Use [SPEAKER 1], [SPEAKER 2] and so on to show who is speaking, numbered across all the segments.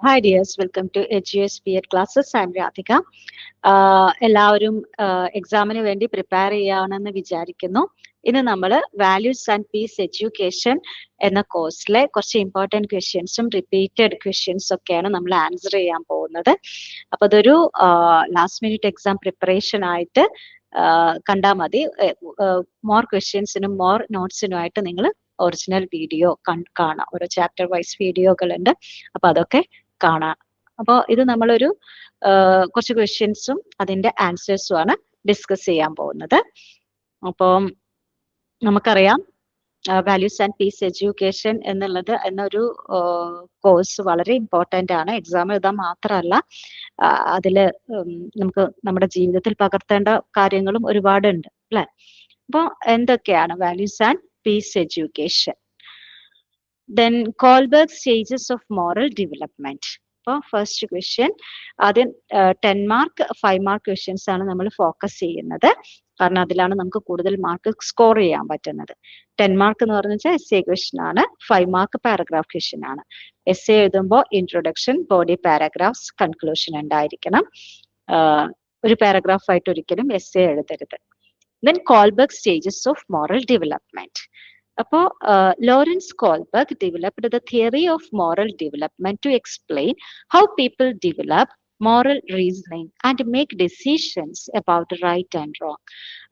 [SPEAKER 1] Hi dears, welcome to HUS BEd classes. I'm Radhika. എല്ലാവരും എക്സാമിന് വേണ്ടി പ്രിപ്പയർ ചെയ്യുകയാണെന്ന് വിചാരിക്കുന്നു. ഇന്ന് നമ്മൾ വാല്യൂസ് ആൻഡ് പീസ് എഡ്യൂക്കേഷൻ എന്ന കോഴ്സിലെ കുറച്ച് ഇമ്പോർട്ടൻറ്റ് ക്വസ്റ്റ്യൻസും റിപ്പീറ്റഡ് ക്വസ്റ്റ്യൻസ് ഒക്കെയാണ് നമ്മൾ ആൻസർ ചെയ്യാൻ പോകുന്നത്. അപ്പൊ അതൊരു ലാസ്റ്റ് മിനിറ്റ് എക്സാം പ്രിപ്പറേഷൻ ആയിട്ട് കണ്ടാൽ മതി. മോർ ക്വസ്റ്റ്യൻസിനും മോർ നോട്ട്സിനുമായിട്ട് നിങ്ങൾ ഒറിജിനൽ വീഡിയോ കാണാം. ഓരോ ചാപ്റ്റർ വൈസ് വീഡിയോകളുണ്ട്. അപ്പൊ അതൊക്കെ കാണാം. അപ്പോൾ ഇത് നമ്മളൊരു കുറച്ച് ക്വസ്റ്റ്യൻസും അതിന്റെ ആൻസേഴ്സും ആണ് ഡിസ്കസ് ചെയ്യാൻ പോകുന്നത്. അപ്പം നമുക്കറിയാം വാല്യൂസ് ആൻഡ് പീസ് എഡ്യൂക്കേഷൻ എന്നൊരു കോഴ്സ് വളരെ ഇമ്പോർട്ടൻ്റ് ആണ്. എക്സാം എഴുതാൻ മാത്രമല്ല, അതിൽ നമുക്ക് നമ്മുടെ ജീവിതത്തിൽ പകർത്തേണ്ട കാര്യങ്ങളും ഒരുപാടുണ്ട് അല്ലെ. അപ്പോൾ എന്തൊക്കെയാണ് values and peace education? Then Kohlberg stages of moral development. അപ്പോൾ ഫസ്റ്റ് ക്വസ്റ്റ്യൻ ആദ്യം 10 മാർക്ക് 5 മാർക്ക് ക്വസ്റ്റ്യൻസ് ആണ് നമ്മൾ ഫോക്കസ് ചെയ്യുന്നത്. കാരണം അതിലാണ് നമുക്ക് കൂടുതൽ മാർക്ക് സ്കോർ ചെയ്യാൻ പറ്റുന്നത്. 10 മാർക്ക് എന്ന് പറഞ്ഞു വെച്ചാൽ എസ് എ ക്വസ്റ്റ്യൻ ആണ്. 5 മാർക്ക് പാരഗ്രാഫ് ക്വസ്റ്റ്യൻ ആണ്. എസ് എ എഴുതുമ്പോൾ ഇൻട്രൊഡക്ഷൻ, ബോഡി പാരഗ്രാഫ്സ്, കൺക്ലൂഷൻ ഉണ്ടായിരിക്കണം. ഒരു പാരഗ്രാഫ് ആയിട്ട് ഒരിക്കലും എസ് എ എഴുതരുത്. Then Kohlberg stages of moral development. അപ്പോൾ Lawrence Kohlberg developed the theory of moral development to explain how people develop moral reasoning and make decisions about right and wrong.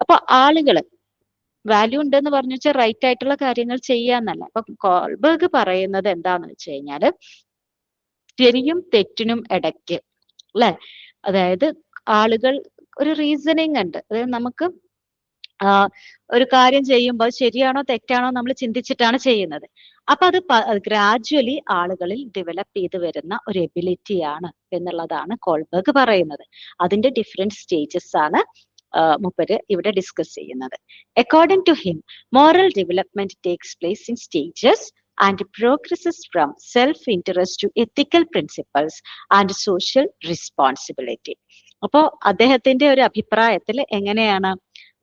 [SPEAKER 1] അപ്പൊ ആളുകൾ value ഉണ്ടെന്ന് പറഞ്ഞു വെച്ചാൽ right ആയിട്ടുള്ള കാര്യങ്ങൾ ചെയ്യാന്നല്ല. അപ്പൊ കോൾബർഗ് പറയുന്നത് എന്താന്ന് വെച്ച് കഴിഞ്ഞാല് ശരിയും തെറ്റിനും ഇടയ്ക്ക് അല്ലെ, അതായത് ആളുകൾ ഒരു റീസണിങ് ഉണ്ട്. അതായത് നമുക്ക് ഒരു കാര്യം ചെയ്യുമ്പോൾ ശരിയാണോ തെറ്റാണോ നമ്മൾ ചിന്തിച്ചിട്ടാണ് ചെയ്യുന്നത്. അപ്പൊ അത് ഗ്രാജുവലി ആളുകളിൽ ഡെവലപ്പ് ചെയ്ത് വരുന്ന ഒരു എബിലിറ്റിയാണ് എന്നുള്ളതാണ് കോൾബർഗ് പറയുന്നത്. അതിന്റെ ഡിഫറെന്റ് സ്റ്റേജസ് ആണ് മൂപ്പര് ഇവിടെ ഡിസ്കസ് ചെയ്യുന്നത്. According to him, moral development takes place in stages and progresses from self interest to ethical principles and social responsibility. അപ്പോ അദ്ദേഹത്തിന്റെ ഒരു അഭിപ്രായത്തിൽ എങ്ങനെയാണ്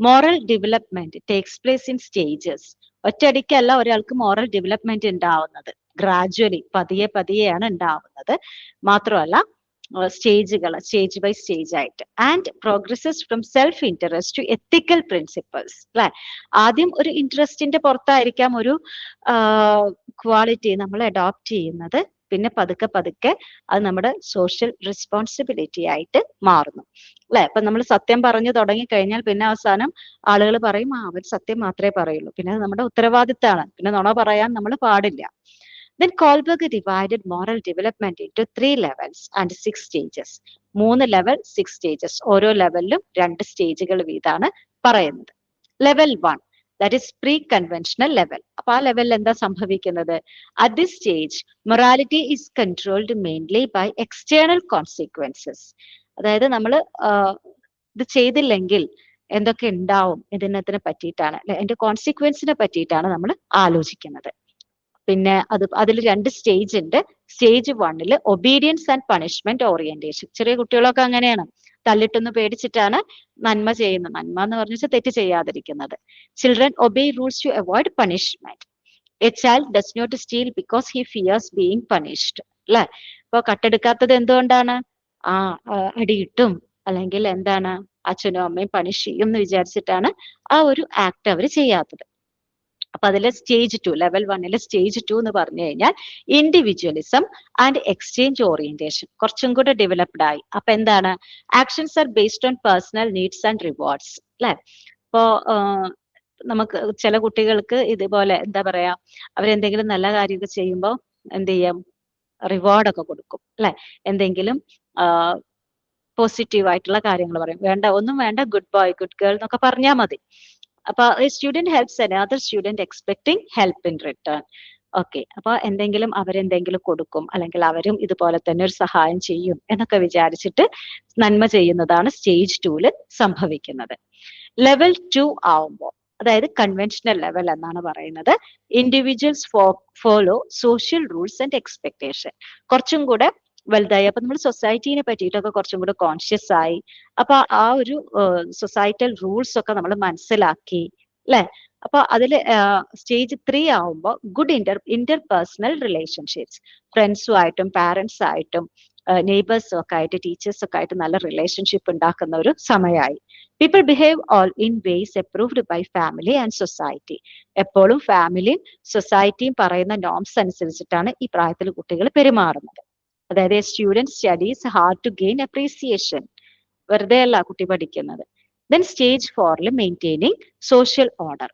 [SPEAKER 1] moral development takes place in stages. ഒറ്റയടിക്കല്ല ഒരാൾക്ക് മോറൽ ഡെവലപ്മെന്റ് ഉണ്ടാവുന്നത്, ഗ്രാജുവലി പതിയെ പതിയെയാണ് ഉണ്ടാവുന്നത്. മാത്രമല്ല സ്റ്റേജുകൾ, സ്റ്റേജ് ബൈ സ്റ്റേജ് ആയിട്ട്. And progresses from self interest to ethical principles അല്ലെ. ആദ്യം ഒരു ഇൻട്രസ്റ്റിന്റെ പുറത്തായിരിക്കാം ഒരു ക്വാളിറ്റി നമ്മൾ അഡോപ്റ്റ് ചെയ്യുന്നത്. പിന്നെ പതുക്കെ പതുക്കെ അത് നമ്മുടെ സോഷ്യൽ റെസ്പോൺസിബിലിറ്റി ആയിട്ട് മാറുന്നു അല്ലെ. അപ്പൊ നമ്മൾ സത്യം പറഞ്ഞു തുടങ്ങി കഴിഞ്ഞാൽ പിന്നെ അവസാനം ആളുകൾ പറയും അവർ സത്യം മാത്രമേ പറയുള്ളൂ, പിന്നെ അത് നമ്മുടെ ഉത്തരവാദിത്തമാണ്, പിന്നെ നുണ പറയാൻ നമ്മൾ പാടില്ല. Then Kohlberg divided moral development into 3 levels and 6 stages. 3 level 6 stages. ഓരോ ലെവലിലും 2 സ്റ്റേജുകൾ വീതാണ് പറയുന്നത്. Level 1, that is pre-conventional level. അപ്പൊ ആ ലെവലിൽ എന്താ സംഭവിക്കുന്നത്? At this stage, morality is controlled mainly by external consequences. അതായത് നമ്മൾ ഇത് ചെയ്തില്ലെങ്കിൽ എന്തൊക്കെ ഉണ്ടാവും ഇതിനത്തിനെ പറ്റിയിട്ടാണ്, അതിന്റെ കോൺസിക്വൻസിനെ പറ്റിയിട്ടാണ് നമ്മൾ ആലോചിക്കുന്നത്. പിന്നെ അതിൽ 2 സ്റ്റേജ് ഉണ്ട്. Stage 1 obedience and punishment orientation. ചെറിയ കുട്ടികളൊക്കെ അങ്ങനെയാണ്, തല്ലിട്ടൊന്ന് പേടിച്ചിട്ടാണ് നന്മ ചെയ്യുന്നത്. നന്മ എന്ന് പറഞ്ഞു വെച്ചാൽ തെറ്റ് ചെയ്യാതിരിക്കുന്നത്. Children obey rules to avoid punishment. A child does not steal because he fears being punished അല്ലെ. ഇപ്പൊ കട്ടെടുക്കാത്തത് എന്തുകൊണ്ടാണ്? അടിയിട്ടും അല്ലെങ്കിൽ എന്താണ് അച്ഛനും അമ്മയും പണിഷ് ചെയ്യും എന്ന് വിചാരിച്ചിട്ടാണ് ആ ഒരു ആക്ട് അവർ ചെയ്യാത്തത്. അപ്പൊ അതിലെ സ്റ്റേജ് 2, ലെവൽ 1 സ്റ്റേജ് 2 എന്ന് പറഞ്ഞു കഴിഞ്ഞാൽ ഇൻഡിവിജ്വലിസം ആൻഡ് എക്സ്ചേഞ്ച് ഓറിയന്റേഷൻ കുറച്ചും കൂടെ ഡെവലപ്ഡ് ആയി. അപ്പൊ എന്താണ്? Actions are based on personal needs and rewards അല്ലെ. ഇപ്പോ നമുക്ക് ചില കുട്ടികൾക്ക് ഇതുപോലെ എന്താ പറയാ, അവരെന്തെങ്കിലും നല്ല കാര്യമൊക്കെ ചെയ്യുമ്പോൾ എന്ത് ചെയ്യാം, റിവാർഡൊക്കെ കൊടുക്കും അല്ലെ. എന്തെങ്കിലും പോസിറ്റീവ് ആയിട്ടുള്ള കാര്യങ്ങൾ പറയും. വേണ്ട, ഒന്നും വേണ്ട, ഗുഡ് ബോയ് ഗുഡ് ഗേൾ എന്നൊക്കെ പറഞ്ഞാൽ മതി. അപ്പൊ student helps another student expecting help in return. Okay, അപ്പൊ അവരെന്തെങ്കിലും കൊടുക്കും, അല്ലെങ്കിൽ അവരും ഇതുപോലെ തന്നെ ഒരു സഹായം ചെയ്യും എന്നൊക്കെ വിചാരിച്ചിട്ട് നന്മ ചെയ്യുന്നതാണ് സ്റ്റേജ് 2 സംഭവിക്കുന്നത്. ലെവൽ 2 ആവുമ്പോൾ, അതായത് കൺവെൻഷണൽ ലെവൽ എന്നാണ് പറയുന്നത്, individuals follow social rules and expectation. കുറച്ചും കൂടെ വലുതായി. അപ്പൊ നമ്മൾ സൊസൈറ്റീനെ പറ്റിയിട്ടൊക്കെ കുറച്ചും കൂടെ കോൺഷ്യസ് ആയി. അപ്പൊ ആ ഒരു സൊസൈറ്റൽ റൂൾസ് ഒക്കെ നമ്മൾ മനസ്സിലാക്കി അല്ലെ? അപ്പൊ അതിൽ സ്റ്റേജ് 3 ആവുമ്പോൾ ഗുഡ് ഇന്റർപേഴ്സണൽ റിലേഷൻഷിപ്സ്, ഫ്രണ്ട്സുമായിട്ടും പാരന്റ്സ് ആയിട്ടും നെയ്ബേഴ്സും ഒക്കെ ആയിട്ട് ടീച്ചേഴ്സും ഒക്കെ ആയിട്ട് നല്ല റിലേഷൻഷിപ്പ് ഉണ്ടാക്കുന്ന ഒരു സമയമായി. People behave all in ways approved by family and society. എപ്പോഴും ഫാമിലിയും സൊസൈറ്റിയും പറയുന്ന നോംസ് അനുസരിച്ചിട്ടാണ് ഈ പ്രായത്തിൽ കുട്ടികൾ പെരുമാറുന്നത്. അതായത് student studies hard to gain appreciation. വെറുതെ അല്ല കുട്ടി പഠിക്കുന്നത്. Then stage 4 maintaining social order.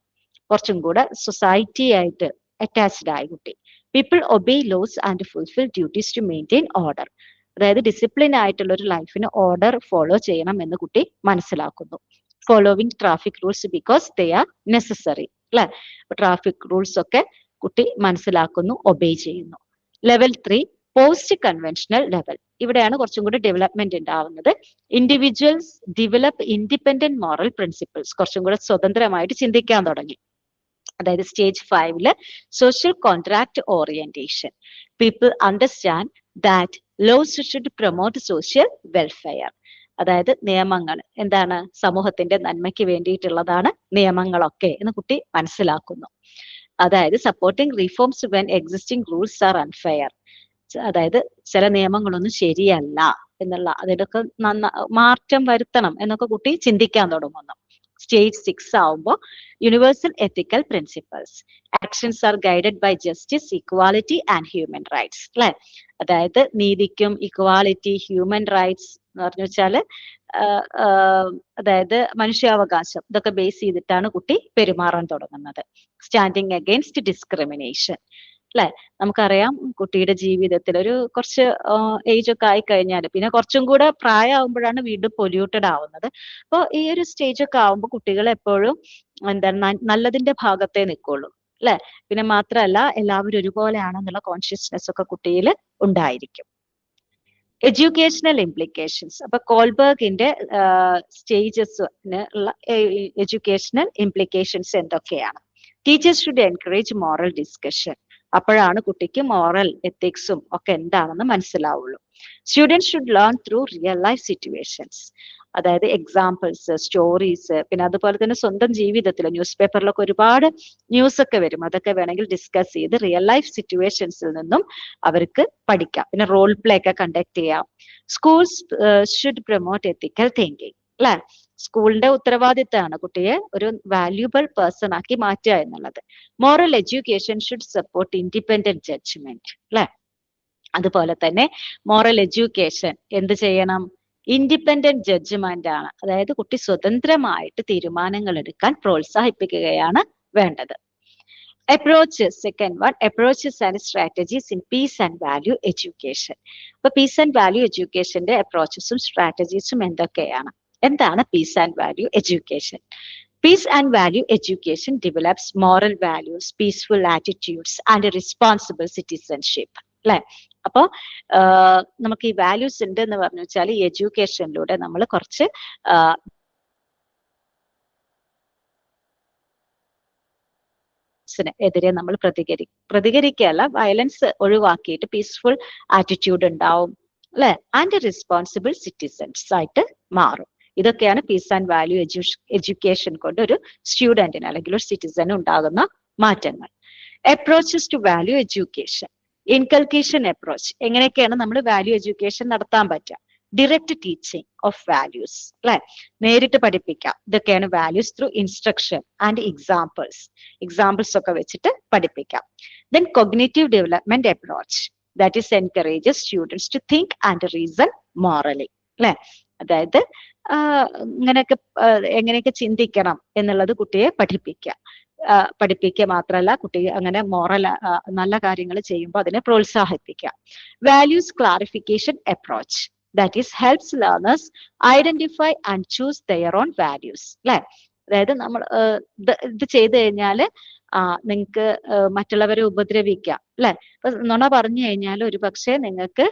[SPEAKER 1] കുറച്ചും കൂടെ സൊസൈറ്റി ആയിട്ട് അറ്റാച്ച്ഡ് ആയി കുട്ടി. People obey laws and fulfil duties to maintain order. അതായത് ഡിസിപ്ലിൻ ആയിട്ടുള്ള ഒരു ലൈഫിന് ഓർഡർ ഫോളോ ചെയ്യണം എന്ന് കുട്ടി മനസ്സിലാക്കുന്നു. Following traffic rules because they are necessary. അല്ലെ? ട്രാഫിക് റൂൾസ് ഒക്കെ കുട്ടി മനസ്സിലാക്കുന്നു, ഒബേ ചെയ്യുന്നു. Level 3 post conventional level. ഇവിടെയാണ് കുറച്ചും കൂടി ഡെവലപ്മെന്റ് ഉണ്ടാവുന്നത്. Individuals develop independent moral principles. കുറച്ചും കൂടെ സ്വതന്ത്രമായിട്ട് ചിന്തിക്കാൻ തുടങ്ങി. അതായത് stage 5 social contract orientation. People understand that laws should promote social welfare. അതായത് നിയമങ്ങൾ എന്താണ്, സമൂഹത്തിന്റെ നന്മയ്ക്ക് വേണ്ടിയിട്ടുള്ളതാണ് നിയമങ്ങളൊക്കെ എന്ന് കുട്ടി മനസ്സിലാക്കുന്നു. അതായത് supporting reforms when existing rules R unfair. അതായത് ചില നിയമങ്ങളൊന്നും ശരിയല്ല എന്നുള്ള, അതിലൊക്കെ മാറ്റം വരുത്തണം എന്നൊക്കെ കുട്ടി ചിന്തിക്കാൻ തുടങ്ങുന്നു. സ്റ്റേജ് 6 ആവുമ്പോൾ universal ethical principles. Actions are guided by justice, equality and human rights. അല്ലെ? അതായത് നീതിക്കും ഇക്വാലിറ്റി, ഹ്യൂമൻ റൈറ്റ്സ് എന്ന് പറഞ്ഞു വെച്ചാല് അതായത് മനുഷ്യാവകാശം, ഇതൊക്കെ ബേസ് ചെയ്തിട്ടാണ് കുട്ടി പെരുമാറാൻ തുടങ്ങുന്നത്. Standing against discrimination. അല്ലെ? നമുക്കറിയാം കുട്ടിയുടെ ജീവിതത്തിൽ ഒരു കുറച്ച് ഏജ് ഒക്കെ ആയി കഴിഞ്ഞാൽ പിന്നെ കുറച്ചും കൂടെ പ്രായമാകുമ്പോഴാണ് വീണ്ടും പൊല്യൂട്ടഡ് ആവുന്നത്. അപ്പോൾ ഈ ഒരു സ്റ്റേജ് ഒക്കെ ആവുമ്പോൾ കുട്ടികൾ എപ്പോഴും എന്താണ് നല്ലതിന്റെ ഭാഗത്തേ നിൽക്കുള്ളൂ. അല്ലെ? പിന്നെ മാത്രമല്ല എല്ലാവരും ഒരുപോലെയാണെന്നുള്ള കോൺഷ്യസ്നെസ് ഒക്കെ കുട്ടിയിൽ ഉണ്ടായിരിക്കും. Educational implications. അപ്പൊ കോൾബർഗിന്റെ സ്റ്റേജസിന് ഉള്ള എഡ്യൂക്കേഷണൽ ഇംപ്ലിക്കേഷൻസ് എന്തൊക്കെയാണ്? Teachers should encourage moral discussion. അപ്പോഴാണ് കുട്ടിക്ക് മോറൽ എത്തിക്സും ഒക്കെ എന്താണെന്ന് മനസ്സിലാവുള്ളൂ. Students should learn through real life situations. അതായത് എക്സാമ്പിൾസ്, സ്റ്റോറീസ്, പിന്നെ അതുപോലെ തന്നെ സ്വന്തം ജീവിതത്തിൽ ന്യൂസ് പേപ്പറിലൊക്കെ ഒരുപാട് ന്യൂസ് ഒക്കെ വരും. അതൊക്കെ വേണമെങ്കിൽ ഡിസ്കസ് ചെയ്ത് റിയൽ ലൈഫ് സിറ്റുവേഷൻസിൽ നിന്നും അവർക്ക് പഠിക്കാം. പിന്നെ റോൾ പ്ലേ ഒക്കെ കണ്ടക്ട് ചെയ്യാം. Schools should promote ethical thinking. അല്ലെ? സ്കൂളിന്റെ ഉത്തരവാദിത്തമാണ് കുട്ടിയെ ഒരു വാല്യൂബിൾ പേഴ്സൺ ആക്കി മാറ്റുക എന്നുള്ളത്. Moral education should support independent judgement. അല്ലെ? അതുപോലെ തന്നെ മോറൽ എഡ്യൂക്കേഷൻ എന്ത് ചെയ്യണം? ഇൻഡിപെൻഡന്റ് ജഡ്ജ്മെന്റ് ആണ്. അതായത് കുട്ടി സ്വതന്ത്രമായിട്ട് തീരുമാനങ്ങൾ എടുക്കാൻ പ്രോത്സാഹിപ്പിക്കുകയാണ് വേണ്ടത്. Approaches. Second one, approaches and strategies in peace and value education. അപ്പൊ പീസ് ആൻഡ് വാല്യൂ എഡ്യൂക്കേഷന്റെ അപ്രോച്ചസും സ്ട്രാറ്റജീസും എന്തൊക്കെയാണ്? എന്താണ് piece and value education? Piece and value education develops moral values, peaceful attitudes and responsible citizenship. അല്ലെ? അപ്പോ നമുക്ക് ഈ വാല്യൂസ് ഉണ്ട് എന്ന് പറഞ്ഞു വെച്ചാൽ ഈ എഡ്യൂക്കേഷനിലൂടെ നമ്മൾ കുറച്ച് എതിരെ നമ്മൾ പ്രതികരിക്കുകയല്ല, വയലൻസ് ഒഴിവാക്കിയിട്ട് പീസ്ഫുൾ ആറ്റിറ്റ്യൂഡ് ഉണ്ടാവും. അല്ലെ? ആൻഡ് റെസ്പോൺസിബിൾ സിറ്റിസൺസ് ആയിട്ട് മാറും. ഇതൊക്കെയാണ് പീസ് ആൻഡ് വാല്യൂ എഡ്യൂക്കേഷൻ കൊണ്ട് ഒരു സ്റ്റുഡന്റിന് അല്ലെങ്കിൽ ഒരു സിറ്റിസന് ഉണ്ടാകുന്ന മാറ്റങ്ങൾ. Approaches to value education. Inculcation approach. എങ്ങനെയൊക്കെയാണ് നമ്മൾ വാല്യൂ എഡ്യൂക്കേഷൻ നടത്താൻ പറ്റുക? Direct teaching of values. അല്ലെ? നേരിട്ട് പഠിപ്പിക്കാം. ഇതൊക്കെയാണ് values through instruction and examples ഒക്കെ വെച്ചിട്ട് പഠിപ്പിക്കാം. Then cognitive development approach. That is encourages students to think and reason morally. അല്ലെ? അതായത് എങ്ങനെയൊക്കെ ചിന്തിക്കണം എന്നുള്ളത് കുട്ടിയെ പഠിപ്പിക്കുക മാത്രമല്ല കുട്ടി അങ്ങനെ മോറൽ നല്ല കാര്യങ്ങൾ ചെയ്യുമ്പോൾ അതിനെ പ്രോത്സാഹിപ്പിക്കുക. Values clarification approach. That is helps learners identify and choose their own values. അല്ലെ? അതായത് നമ്മൾ ഇത് ചെയ്തു കഴിഞ്ഞാൽ നിങ്ങൾക്ക് മറ്റുള്ളവരെ ഉപദ്രവിക്കാം. അല്ലെ? ഇപ്പൊ നുണ പറഞ്ഞു കഴിഞ്ഞാൽ ഒരു പക്ഷേ നിങ്ങൾക്ക്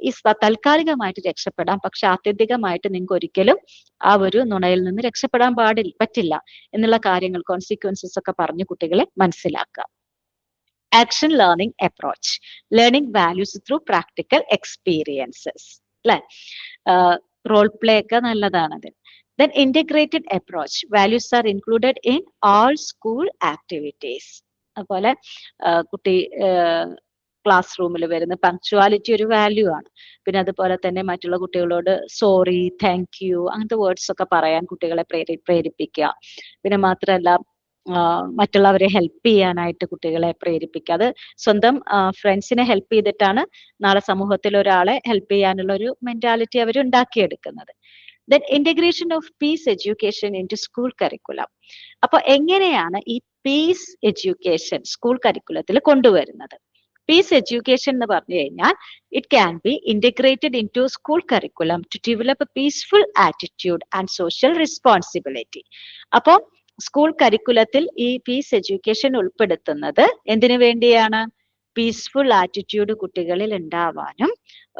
[SPEAKER 1] ഈ താൽക്കാലികമായിട്ട് രക്ഷപ്പെടാം, പക്ഷെ ആത്യന്തികമായിട്ട് നിങ്ങൾക്ക് ഒരിക്കലും ആ ഒരു നുണയിൽ നിന്ന് രക്ഷപ്പെടാൻ പറ്റില്ല എന്നുള്ള കാര്യങ്ങൾ, കോൺസിക്വൻസസ് ഒക്കെ പറഞ്ഞ് കുട്ടികളെ മനസ്സിലാക്കുക. Action learning approach. Learning values through practical experiences. അല്ലെ? റോൾ പ്ലേ ഒക്കെ നല്ലതാണത്. Then integrated approach. Values are included in all school activities. അതുപോലെ കുട്ടി ക്ലാസ് റൂമിൽ വരുന്ന പങ്ക്ച്വാലിറ്റി ഒരു വാല്യൂ ആണ്. പിന്നെ അതുപോലെ തന്നെ മറ്റുള്ള കുട്ടികളോട് സോറി, താങ്ക് യു അങ്ങനത്തെ വേർഡ്സ് ഒക്കെ പറയാൻ കുട്ടികളെ പ്രേരിപ്പിക്കുക. പിന്നെ മാത്രമല്ല മറ്റുള്ളവരെ ഹെൽപ്പ് ചെയ്യാനായിട്ട് കുട്ടികളെ പ്രേരിപ്പിക്കുക. അത് സ്വന്തം ഫ്രണ്ട്സിനെ ഹെൽപ്പ് ചെയ്തിട്ടാണ് നാളെ സമൂഹത്തിൽ ഒരാളെ ഹെൽപ്പ് ചെയ്യാനുള്ള ഒരു മെന്റാലിറ്റി അവർ ഉണ്ടാക്കിയെടുക്കുന്നത്. Then integration of peace education into school curriculum. അപ്പൊ എങ്ങനെയാണ് ഈ പീസ് എഡ്യൂക്കേഷൻ സ്കൂൾ കരിക്കുലത്തിൽ കൊണ്ടുവരുന്നത്? പീസ് എഡ്യൂക്കേഷൻ എന്ന് പറഞ്ഞു കഴിഞ്ഞാൽ it can be integrated into school curriculum to develop peaceful attitude and social responsibility. അപ്പോൾ സ്കൂൾ കരിക്കുലത്തിൽ ഈ പീസ് എഡ്യൂക്കേഷൻ ഉൾപ്പെടുത്തുന്നത് എന്തിനു വേണ്ടിയാണ്? പീസ്ഫുൾ ആറ്റിറ്റ്യൂഡ് കുട്ടികളിൽ ഉണ്ടാവാനും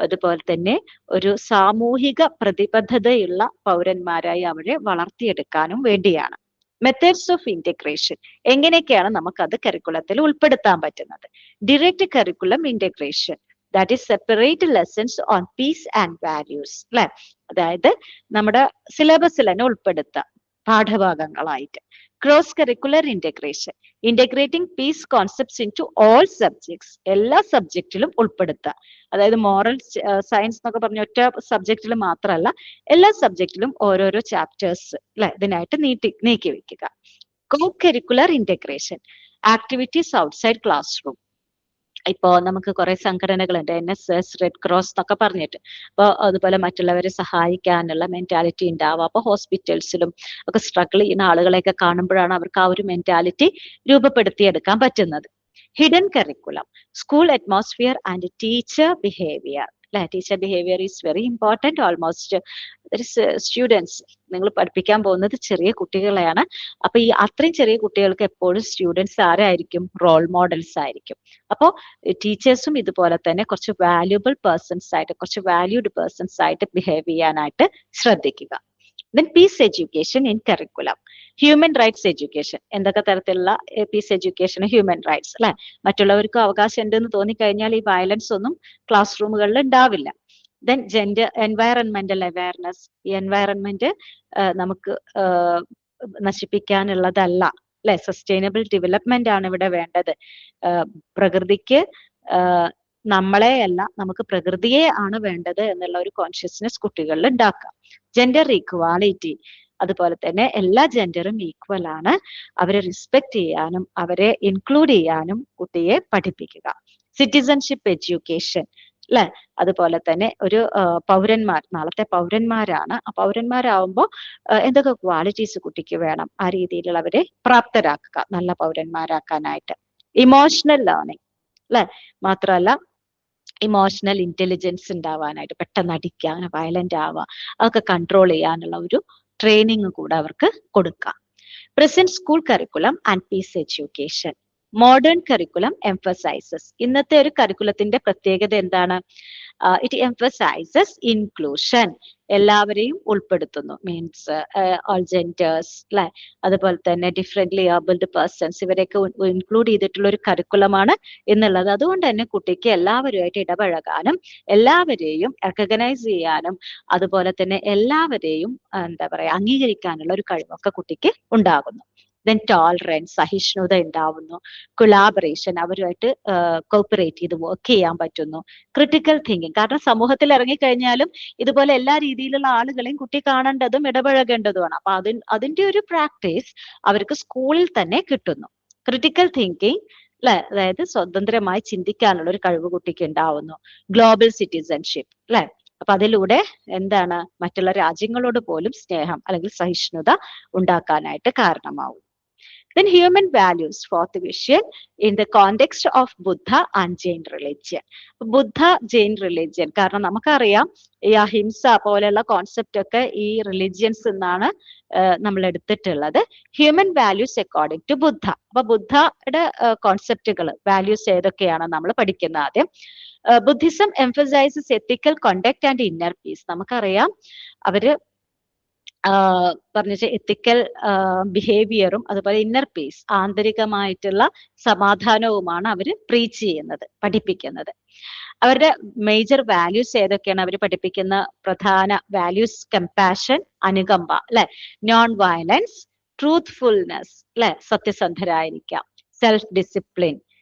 [SPEAKER 1] അതുപോലെ തന്നെ ഒരു സാമൂഹിക പ്രതിബദ്ധതയുള്ള പൗരന്മാരായി അവരെ വളർത്തിയെടുക്കാനും വേണ്ടിയാണ്. മെത്തേഡ്സ് ഓഫ് ഇന്റഗ്രേഷൻ, എങ്ങനെയൊക്കെയാണ് നമുക്കത് കരിക്കുലത്തിൽ ഉൾപ്പെടുത്താൻ പറ്റുന്നത്? Direct curriculum integration, that is separate lessons on peace and values, അല്ലെ? അതായത് നമ്മുടെ സിലബസിൽ തന്നെ ഉൾപ്പെടുത്താം പാഠഭാഗങ്ങളായിട്ട്. Cross curricular integration, integrating peace concepts into all subjects, എല്ലാ സബ്ജക്റ്റിലും ഉൾപ്പെടുത്തുക. അതായത് മോറൽ സയൻസ് എന്നൊക്കെ പറഞ്ഞ ഒറ്റ സബ്ജക്റ്റിൽ മാത്രമല്ല, എല്ലാ സബ്ജക്റ്റിലും ഓരോരോ ചാപ്റ്റേഴ്സ് അല്ലെ ഇതിനായിട്ട് നീക്കി വെക്കുക. Co curricular integration, activities outside class room. ഇപ്പോ നമുക്ക് കുറെ സംഘടനകളുണ്ട്, NSS, റെഡ് ക്രോസ് എന്നൊക്കെ പറഞ്ഞിട്ട്. അപ്പോൾ അതുപോലെ മറ്റുള്ളവരെ സഹായിക്കാനുള്ള മെന്റാലിറ്റി ഉണ്ടാവുക. അപ്പൊ ഹോസ്പിറ്റൽസിലും ഒക്കെ സ്ട്രഗിൾ ചെയ്യുന്ന ആളുകളെയൊക്കെ കാണുമ്പോഴാണ് അവർക്ക് ആ ഒരു മെന്റാലിറ്റി രൂപപ്പെടുത്തിയെടുക്കാൻ പറ്റുന്നത്. Hidden curriculum, school atmosphere and teacher behaviour, അല്ലെ? Teacher behaviour is very important. Almost students, നിങ്ങൾ പഠിപ്പിക്കാൻ പോകുന്നത് ചെറിയ കുട്ടികളെയാണ്. അപ്പൊ ഈ അത്രയും ചെറിയ കുട്ടികൾക്ക് എപ്പോഴും സ്റ്റുഡൻസ് ആരായിരിക്കും? റോൾ മോഡൽസ് ആയിരിക്കും. അപ്പോൾ ടീച്ചേഴ്സും ഇതുപോലെ തന്നെ കുറച്ച് വാല്യൂബിൾ പേഴ്സൺസ് ആയിട്ട്, കുറച്ച് വാല്യൂഡ് പേഴ്സൺസ് ആയിട്ട് ബിഹേവ് ചെയ്യാനായിട്ട് ശ്രദ്ധിക്കുക. Then peace education in curriculum, human rights education. എന്തൊക്കെ തരത്തിലുള്ള പീസ് എഡ്യൂക്കേഷൻ? ഹ്യൂമൻ റൈറ്റ്സ്, അല്ലെ? മറ്റുള്ളവർക്ക് അവകാശം ഉണ്ടെന്ന് തോന്നിക്കഴിഞ്ഞാൽ ഈ വയലൻസ് ഒന്നും ക്ലാസ് റൂമുകളിൽ ഉണ്ടാവില്ല. ദെൻ ജെൻഡർ എൻവയറൺമെന്റൽ അവയർനെസ്, ഈ എൻവയറൺമെന്റ് നമുക്ക് നശിപ്പിക്കാനുള്ളതല്ല, അല്ലെ? സസ്റ്റൈനബിൾ ഡെവലപ്മെന്റ് ആണ് ഇവിടെ വേണ്ടത്. പ്രകൃതിക്ക് നമ്മളെയല്ല, നമുക്ക് പ്രകൃതിയെ ആണ് വേണ്ടത് എന്നുള്ള ഒരു കോൺഷ്യസ്നെസ് കുട്ടികളിൽ ഉണ്ടാക്കാം. ജെൻഡർ ഈക്വാലിറ്റി, അതുപോലെ തന്നെ എല്ലാ ജെൻഡറും ഈക്വൽ ആണ്, അവരെ റെസ്പെക്ട് ചെയ്യാനും അവരെ ഇൻക്ലൂഡ് ചെയ്യാനും കുട്ടിയെ പഠിപ്പിക്കുക. സിറ്റിസൺഷിപ്പ് എഡ്യൂക്കേഷൻ, അല്ലെ? അതുപോലെ തന്നെ ഒരു പൗരന്മാർ, നാളത്തെ പൗരന്മാരാണ്. ആ പൗരന്മാരാവുമ്പോൾ എന്തൊക്കെ ക്വാളിറ്റീസ് കുട്ടിക്ക് വേണം, ആ രീതിയിലുള്ള അവരെ പ്രാപ്തരാക്കുക നല്ല പൗരന്മാരാക്കാനായിട്ട്. ഇമോഷണൽ ലേണിംഗ്, അല്ലെ? മാത്രമല്ല ഇമോഷണൽ ഇന്റലിജൻസ് ഉണ്ടാവാനായിട്ട്, പെട്ടെന്ന് അടിക്കുക, അങ്ങനെ വയലന്റ് ആവുക, അതൊക്കെ കൺട്രോൾ ചെയ്യാനുള്ള ഒരു ട്രെയിനിങ് കൂടെ അവർക്ക് കൊടുക്കാം. Present school curriculum and peace education, modern curriculum emphasises. ഇന്നത്തെ ഒരു കരിക്കുലത്തിന്റെ പ്രത്യേകത എന്താണ്? ഇറ്റ് എംഫസൈസസ് ഇൻക്ലൂഷൻ, എല്ലാവരെയും ഉൾപ്പെടുത്തുന്നു. മീൻസ് ഓൾ ജെൻഡേഴ്സ്, അല്ലെ? അതുപോലെ തന്നെ ഡിഫറെന്റ്ലി ഏബിൾഡ് പേഴ്സൺസ്, ഇവരെയൊക്കെ ഇൻക്ലൂഡ് ചെയ്തിട്ടുള്ള ഒരു കരിക്കുലമാണ് എന്നുള്ളത്. അതുകൊണ്ട് തന്നെ കുട്ടിക്ക് എല്ലാവരുമായിട്ട് ഇടപഴകാനും എല്ലാവരെയും റെക്കഗ്നൈസ് ചെയ്യാനും അതുപോലെ തന്നെ എല്ലാവരെയും എന്താ പറയാ അംഗീകരിക്കാനുള്ള ഒരു കഴിവൊക്കെ കുട്ടിക്ക് ഉണ്ടാകുന്നു. ദെൻ ടോളറൻസ്, സഹിഷ്ണുത ഉണ്ടാവുന്നു. കൊളാബറേഷൻ, അവരുമായിട്ട് കോപ്പറേറ്റ് ചെയ്ത് വർക്ക് ചെയ്യാൻ പറ്റുന്നു. ക്രിട്ടിക്കൽ തിങ്കിങ്, കാരണം സമൂഹത്തിൽ ഇറങ്ങിക്കഴിഞ്ഞാലും ഇതുപോലെ എല്ലാ രീതിയിലുള്ള ആളുകളെയും കുട്ടി കാണേണ്ടതും ഇടപഴകേണ്ടതുമാണ്. അപ്പൊ അതിന്റെ ഒരു പ്രാക്ടീസ് അവർക്ക് സ്കൂളിൽ തന്നെ കിട്ടുന്നു. ക്രിട്ടിക്കൽ തിങ്കിങ്, അല്ലെ? അതായത് സ്വതന്ത്രമായി ചിന്തിക്കാനുള്ള ഒരു കഴിവ് കുട്ടിക്ക് ഉണ്ടാവുന്നു. ഗ്ലോബൽ സിറ്റിസൺഷിപ്പ്, അല്ലെ? അപ്പൊ അതിലൂടെ എന്താണ്? മറ്റുള്ള രാജ്യങ്ങളോട് പോലും സ്നേഹം അല്ലെങ്കിൽ സഹിഷ്ണുത ഉണ്ടാക്കാനായിട്ട് കാരണമാവും. Then human values, fourth vision, in the context of Buddha and Jain religion. Buddha Jain religion, കാരണം നമുക്കറിയാം ഈ അഹിംസ പോലെയുള്ള കോൺസെപ്റ്റ് ഒക്കെ ഈ റിലിജിയൻസ് എന്നാണ് നമ്മൾ എടുത്തിട്ടുള്ളത്. ഹ്യൂമൻ വാല്യൂസ് അക്കോർഡിംഗ് ടു ബുദ്ധ. അപ്പൊ ബുദ്ധയുടെ കോൺസെപ്റ്റുകൾ, വാല്യൂസ് ഏതൊക്കെയാണ് നമ്മൾ പഠിക്കുന്നത് ആദ്യം. Buddhism emphasises ethical conduct and inner piece. നമുക്കറിയാം അവര് പറഞ്ഞ എത്തിക്കൽ ബിഹേവിയറും അതുപോലെ ഇന്നർ പീസ്, ആന്തരികമായിട്ടുള്ള സമാധാനവുമാണ് അവർ പ്രീച്ച് ചെയ്യുന്നത്, പഠിപ്പിക്കുന്നത്. അവരുടെ മേജർ വാല്യൂസ് ഏതൊക്കെയാണ്? അവർ പഠിപ്പിക്കുന്ന പ്രധാന വാല്യൂസ് കമ്പാഷൻ, അനുകമ്പ, അല്ലെ, നോൺ വയലൻസ്, ട്രൂത്ത്ഫുൾനെസ്, അല്ലെ, സത്യസന്ധരായിരിക്കാം, സെൽഫ് ഡിസിപ്ലിൻ,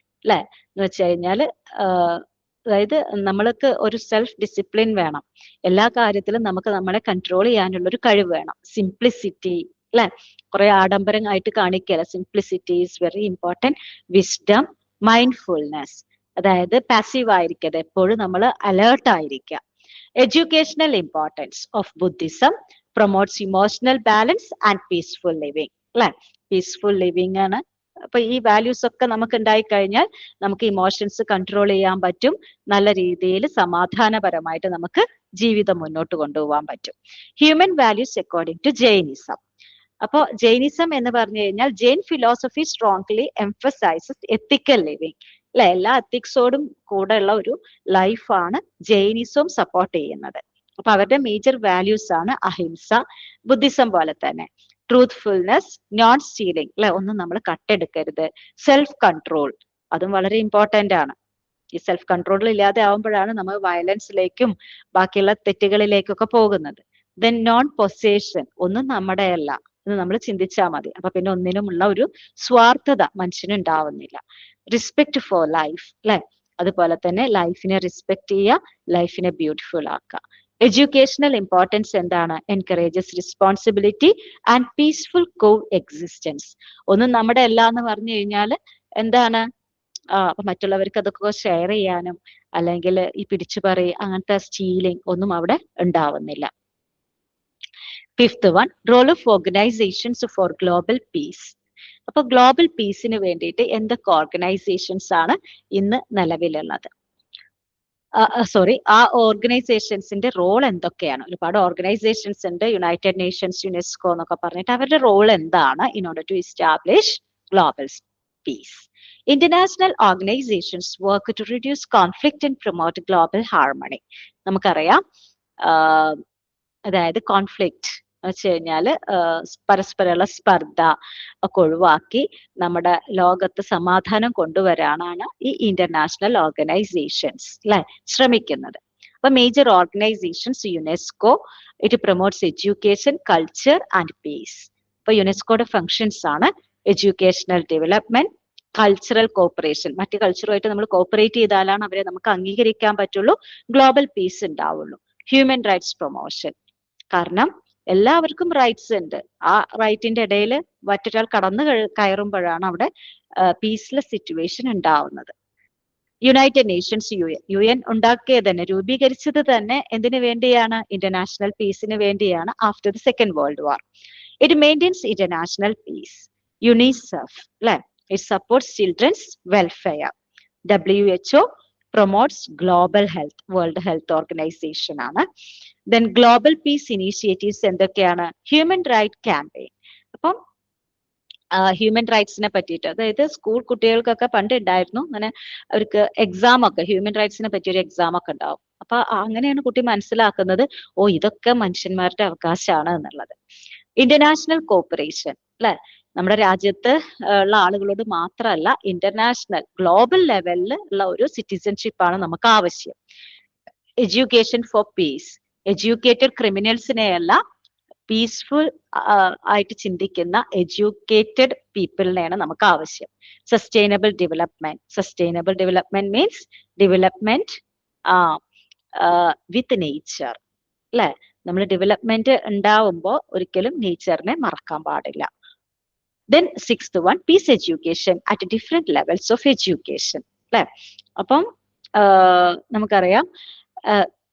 [SPEAKER 1] അല്ലെ, എന്ന് വെച്ച് കഴിഞ്ഞാല് അതായത് നമ്മൾക്ക് ഒരു സെൽഫ് ഡിസിപ്ലിൻ വേണം. എല്ലാ കാര്യത്തിലും നമുക്ക് നമ്മളെ കൺട്രോൾ ചെയ്യാനുള്ള ഒരു കഴിവ് വേണം. സിംപ്ലിസിറ്റി, അല്ലെ, കുറെ ആഡംബരമായിട്ട് കാണിക്കല. Simplicity is very important. Wisdom, mindfulness, അതായത് പാസീവ് ആയിരിക്കരുത്, എപ്പോഴും നമ്മൾ അലേർട്ട് ആയിരിക്കുക. Educational importance of Buddhism promotes emotional balance and peaceful living, അല്ലെ, പീസ്ഫുൾ ലിവിങ് ആണ്. അപ്പൊ ഈ വാല്യൂസ് ഒക്കെ നമുക്ക് ഉണ്ടായി കഴിഞ്ഞാൽ നമുക്ക് ഇമോഷൻസ് കൺട്രോൾ ചെയ്യാൻ പറ്റും, നല്ല രീതിയിൽ സമാധാനപരമായിട്ട് നമുക്ക് ജീവിതം മുന്നോട്ട് കൊണ്ടുപോകാൻ പറ്റും. Human values according to Jainism. അപ്പോ ജൈനിസം എന്ന് പറഞ്ഞു കഴിഞ്ഞാൽ Jain philosophy strongly emphasises ethical living, അല്ലെ, എല്ലാ എത്തിക്സോടും കൂടെ ഉള്ള ഒരു ലൈഫാണ് ജൈനിസവും സപ്പോർട്ട് ചെയ്യുന്നത്. അപ്പൊ അവരുടെ മേജർ വാല്യൂസ് ആണ് അഹിംസ, ബുദ്ധിസം പോലെ തന്നെ, ട്രൂത്ത്ഫുൾനെസ്, നോൺ സ്റ്റീലിംഗ്, അല്ലെ, ഒന്നും നമ്മൾ കട്ടെടുക്കരുത്, സെൽഫ് കൺട്രോൾ, അതും വളരെ ഇമ്പോർട്ടന്റ് ആണ്. ഈ സെൽഫ് കൺട്രോൾ ഇല്ലാതെ ആവുമ്പോഴാണ് നമ്മൾ വയലൻസിലേക്കും ബാക്കിയുള്ള തെറ്റുകളിലേക്കൊക്കെ പോകുന്നത്. ദെൻ നോൺ പൊസേഷൻ, ഒന്നും നമ്മുടെ അല്ല എന്ന് നമ്മൾ ചിന്തിച്ചാൽ മതി. അപ്പൊ പിന്നെ ഒന്നിനുമുള്ള ഒരു സ്വാർത്ഥത മനുഷ്യന് ഉണ്ടാവുന്നില്ല. റെസ്പെക്ട് ഫോർ ലൈഫ്, അല്ലെ, അതുപോലെ തന്നെ ലൈഫിനെ റെസ്പെക്ട് ചെയ്യുക, ലൈഫിനെ ബ്യൂട്ടിഫുൾ ആക്കുക. എഡ്യൂക്കേഷണൽ ഇമ്പോർട്ടൻസ് എന്താണ്? Encourages responsibility and peaceful co existence. ഒന്നും നമ്മുടെ അല്ല എന്ന് പറഞ്ഞു കഴിഞ്ഞാൽ എന്താണ്? അപ്പൊ മറ്റുള്ളവർക്ക് അതൊക്കെ ഷെയർ ചെയ്യാനും അല്ലെങ്കിൽ ഈ പിടിച്ചുപറി അങ്ങനത്തെ സ്റ്റീലിംഗ് ഒന്നും അവിടെ ഉണ്ടാവുന്നില്ല. Fifth one, role of organisations for global peace. അപ്പൊ ഗ്ലോബൽ പീസിന് വേണ്ടിയിട്ട് എന്തൊക്കെ ഓർഗനൈസേഷൻസ് ആണ് ഇന്ന് നിലവിലുള്ളത്? ആ ഓർഗനൈസേഷൻസിന്റെ റോൾ എന്തൊക്കെയാണ്? ഒരുപാട് ഓർഗനൈസേഷൻസ് ഉണ്ട്, യുണൈറ്റഡ് നേഷൻസ്, യുനെസ്കോ എന്നൊക്കെ പറഞ്ഞിട്ട്. അവരുടെ റോൾ എന്താണ് in order to establish global peace? International organisations work to reduce conflict and promote global harmony. നമുക്കറിയാം, അതായത് കോൺഫ്ലിക്റ്റ് എന്ന് വെച്ച് കഴിഞ്ഞാൽ പരസ്പരമുള്ള സ്പർദ്ധ ഒക്കെ ഒഴിവാക്കി നമ്മുടെ ലോകത്ത് സമാധാനം കൊണ്ടുവരാനാണ് ഈ ഇന്റർനാഷണൽ ഓർഗനൈസേഷൻസ്, അല്ലെ, ശ്രമിക്കുന്നത്. അപ്പൊ major organisations UNESCO, it promotes education, culture and piece. അപ്പൊ യുനെസ്കോയുടെ ഫങ്ഷൻസ് ആണ് എഡ്യൂക്കേഷണൽ ഡെവലപ്മെന്റ്, കൾച്ചറൽ കോപ്പറേഷൻ, മറ്റു കൾച്ചറുമായിട്ട് നമ്മൾ കോപ്പറേറ്റ് ചെയ്താലാണ് അവരെ നമുക്ക് അംഗീകരിക്കാൻ പറ്റുള്ളൂ, ഗ്ലോബൽ പീസ് ഉണ്ടാവുള്ളൂ. ഹ്യൂമൻ റൈറ്റ്സ് പ്രൊമോഷൻ, കാരണം എല്ലാവർക്കും റൈറ്റ്സ് ഉണ്ട്. ആ റൈറ്റിന്റെ ഇടയിൽ മറ്റൊരാൾ കടന്നു കയറുമ്പോഴാണ് അവിടെ പീസ്ലെസ് സിറ്റുവേഷൻ ഉണ്ടാവുന്നത്. യുണൈറ്റഡ് നേഷൻസ്, യു എൻ ഉണ്ടാക്കിയത് തന്നെ, രൂപീകരിച്ചത് തന്നെ എന്തിനു വേണ്ടിയാണ്? ഇന്റർനാഷണൽ പീസിന് വേണ്ടിയാണ്. After the second world war it maintains international peace. UNICEF, അല്ലെ, it supports children's welfare. WHO promotes global health, world health organization ആണ്. ദെൻ ഗ്ലോബൽ പീസ് ഇനീഷ്യേറ്റീവ്സ് എന്തൊക്കെയാണ്? Human right campaign. അപ്പം ഹ്യൂമൻ റൈറ്റ്സിനെ പറ്റിയിട്ട്, അതായത് സ്കൂൾ കുട്ടികൾക്കൊക്കെ പണ്ട് ഉണ്ടായിരുന്നു അങ്ങനെ, അവർക്ക് എക്സാം ഒക്കെ ഹ്യൂമൻ റൈറ്റ്സിനെ പറ്റി ഒരു എക്സാം ഒക്കെ ഉണ്ടാവും. അപ്പൊ അങ്ങനെയാണ് കുട്ടി മനസ്സിലാക്കുന്നത്, ഓ ഇതൊക്കെ മനുഷ്യന്മാരുടെ അവകാശമാണ് എന്നുള്ളത്. ഇന്റർനാഷണൽ കോപ്പറേഷൻ, അല്ലെ, നമ്മുടെ രാജ്യത്ത് ഉള്ള ആളുകളോട് മാത്രമല്ല, ഇന്റർനാഷണൽ ഗ്ലോബൽ ലെവലിൽ ഉള്ള ഒരു സിറ്റിസൺഷിപ്പ് ആണ് നമുക്ക് ആവശ്യം. എഡ്യൂക്കേഷൻ ഫോർ പീസ്, എഡ്യൂക്കേറ്റഡ് ക്രിമിനൽസിനെയല്ല, പീസ്ഫുൾ ആയിട്ട് ചിന്തിക്കുന്ന എഡ്യൂക്കേറ്റഡ് പീപ്പിളിനെയാണ് നമുക്ക് ആവശ്യം. Sustainable development, sustainable development means development with nature, അല്ലെ, നമ്മൾ ഡെവലപ്മെന്റ് ഉണ്ടാവുമ്പോൾ ഒരിക്കലും നേച്ചറിനെ മറക്കാൻ പാടില്ല. Then sixth one, peace education at different levels of education, അല്ലെ. അപ്പം നമുക്കറിയാം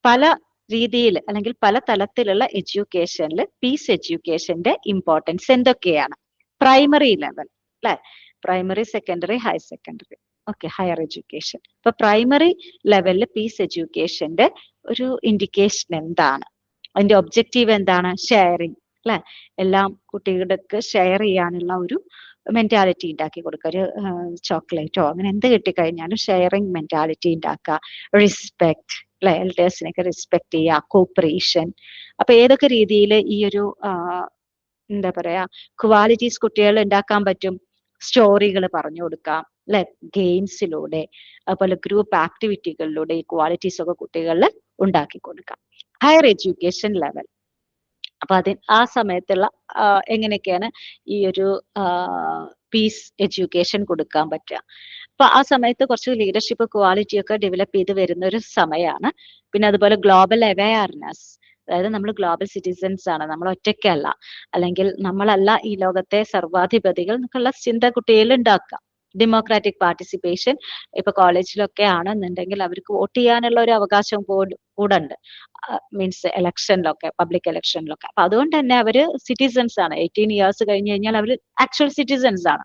[SPEAKER 1] പല രീതിയിൽ അല്ലെങ്കിൽ പല തലത്തിലുള്ള എഡ്യൂക്കേഷനിൽ പീസ് എഡ്യൂക്കേഷന്റെ ഇമ്പോർട്ടൻസ് എന്തൊക്കെയാണ്? പ്രൈമറി ലെവൽ, അല്ലെ, primary, secondary, higher secondary, okay, higher education. ഇപ്പൊ പ്രൈമറി ലെവലിൽ പീസ് എഡ്യൂക്കേഷന്റെ ഒരു ഇൻഡിക്കേഷൻ എന്താണ്? അതിന്റെ ഒബ്ജക്റ്റീവ് എന്താണ്? ഷെയറിങ്, അല്ലെ, എല്ലാം കുട്ടികൾക്ക് ഷെയർ ചെയ്യാനുള്ള ഒരു മെന്റാലിറ്റി ഉണ്ടാക്കി കൊടുക്കുക. ഒരു ചോക്ലേറ്റോ അങ്ങനെ എന്ത് കിട്ടിക്കഴിഞ്ഞാലും ഷെയറിങ് മെന്റാലിറ്റി ഉണ്ടാക്കുക. റെസ്പെക്ട്, അല്ലെ, എൽഡേഴ്സിനൊക്കെ റെസ്പെക്ട് ചെയ്യുക. കോപ്പറേഷൻ. അപ്പൊ ഏതൊക്കെ രീതിയിൽ ഈ ഒരു എന്താ പറയാ ക്വാളിറ്റീസ് കുട്ടികൾ ഉണ്ടാക്കാൻ പറ്റും? സ്റ്റോറികൾ പറഞ്ഞു കൊടുക്കാം, അല്ലെ, ഗെയിംസിലൂടെ അതുപോലെ ഗ്രൂപ്പ് ആക്ടിവിറ്റികളിലൂടെ ഈ ക്വാളിറ്റീസ് ഒക്കെ കുട്ടികളിൽ ഉണ്ടാക്കി കൊടുക്കാം. ഹയർ എഡ്യൂക്കേഷൻ ലെവൽ, അപ്പൊ ആ സമയത്തുള്ള എങ്ങനെയൊക്കെയാണ് ഈ ഒരു പീസ് എഡ്യൂക്കേഷൻ കൊടുക്കാൻ പറ്റുക. അപ്പൊ ആ സമയത്ത് കുറച്ച് ലീഡർഷിപ്പ് ക്വാളിറ്റി ഒക്കെ ഡെവലപ്പ് ചെയ്ത് വരുന്ന ഒരു സമയമാണ്. പിന്നെ അതുപോലെ ഗ്ലോബൽ അവയർനെസ്, അതായത് നമ്മൾ ഗ്ലോബൽ സിറ്റിസൺസ് ആണ്, നമ്മൾ ഒറ്റയ്ക്കല്ല, അല്ലെങ്കിൽ നമ്മളല്ല ഈ ലോകത്തെ സർവാധിപതികൾ എന്നൊക്കെയുള്ള ചിന്ത കുട്ടികളിൽ ഉണ്ടാക്കുക. ഡെമോക്രാറ്റിക് പാർട്ടിസിപ്പേഷൻ, ഇപ്പൊ കോളേജിലൊക്കെ ആണെന്നുണ്ടെങ്കിൽ അവർക്ക് വോട്ട് ചെയ്യാനുള്ള ഒരു അവകാശം കൂടെ ഉണ്ട്, മീൻസ് ഇലക്ഷനിലൊക്കെ, പബ്ലിക് ഇലക്ഷനിലൊക്കെ. അപ്പൊ അതുകൊണ്ട് തന്നെ അവര് സിറ്റിസൺസ് ആണ്. 18 ഇയേഴ്സ് കഴിഞ്ഞ് കഴിഞ്ഞാൽ അവർ ആക്ച്വൽ സിറ്റിസൺസ് ആണ്.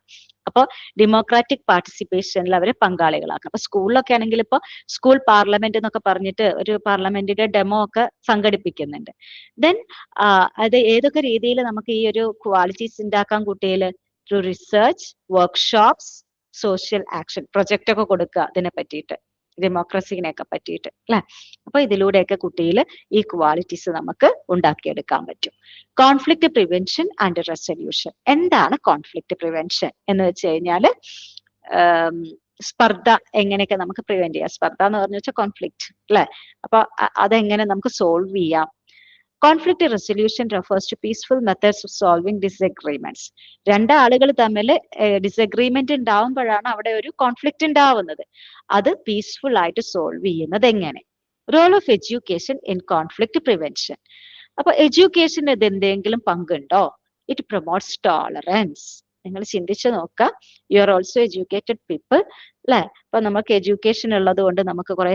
[SPEAKER 1] അപ്പോൾ ഡെമോക്രാറ്റിക് പാർട്ടിസിപ്പേഷനിൽ അവരെ പങ്കാളികളാക്കാം. അപ്പൊ സ്കൂളിലൊക്കെ ആണെങ്കിൽ ഇപ്പൊ സ്കൂൾ പാർലമെന്റ് എന്നൊക്കെ പറഞ്ഞിട്ട് ഒരു പാർലമെന്റിന്റെ ഡെമോ ഒക്കെ സംഘടിപ്പിക്കുന്നുണ്ട്. ദെൻ അത് ഏതൊക്കെ രീതിയിൽ നമുക്ക് ഈ ഒരു ക്വാളിറ്റീസ് ഉണ്ടാക്കാൻ കുട്ടികള്, through research, workshops, social action, project ഒക്കെ കൊടുക്കുക ഇതിനെ പറ്റിയിട്ട്, ഡെമോക്രസിനെയൊക്കെ പറ്റിയിട്ട് അല്ലെ. അപ്പൊ ഇതിലൂടെയൊക്കെ കുട്ടിയിൽ ഈ ക്വാളിറ്റീസ് നമുക്ക് ഉണ്ടാക്കിയെടുക്കാൻ പറ്റും. Conflict prevention and resolution. എന്താണ് കോൺഫ്ലിക്റ്റ് പ്രിവെൻഷൻ എന്ന് വെച്ച് കഴിഞ്ഞാല് സ്പർദ്ധ എങ്ങനെയൊക്കെ നമുക്ക് പ്രിവെന്റ് ചെയ്യാം. സ്പർദ്ധ എന്ന് പറഞ്ഞു വെച്ചാൽ കോൺഫ്ലിക്റ്റ് അല്ലെ. അപ്പൊ അതെങ്ങനെ നമുക്ക് സോൾവ് ചെയ്യാം. Conflict resolution refers to peaceful methods of solving disagreements. രണ്ടാളുകൾ തമ്മിൽ ഡിസഗ്രിമെന്റ് ഉണ്ടാവുമ്പോഴാണ് അവിടെ ഒരു കോൺഫ്ലിക്റ്റ് ഉണ്ടാവുന്നത്. അത് പീസ്ഫുൾ ആയിട്ട് സോൾവ് ചെയ്യുന്നത് എങ്ങനെ. Role of education in conflict prevention. അപ്പൊ എഡ്യൂക്കേഷന് ഇത് എന്തെങ്കിലും പങ്കുണ്ടോ? It promotes tolerance. നിങ്ങൾ ചിന്തിച്ചു നോക്കുക. You are also educated people അല്ലെ. അപ്പൊ നമുക്ക് എഡ്യൂക്കേഷൻ ഉള്ളത് കൊണ്ട് നമുക്ക് കുറെ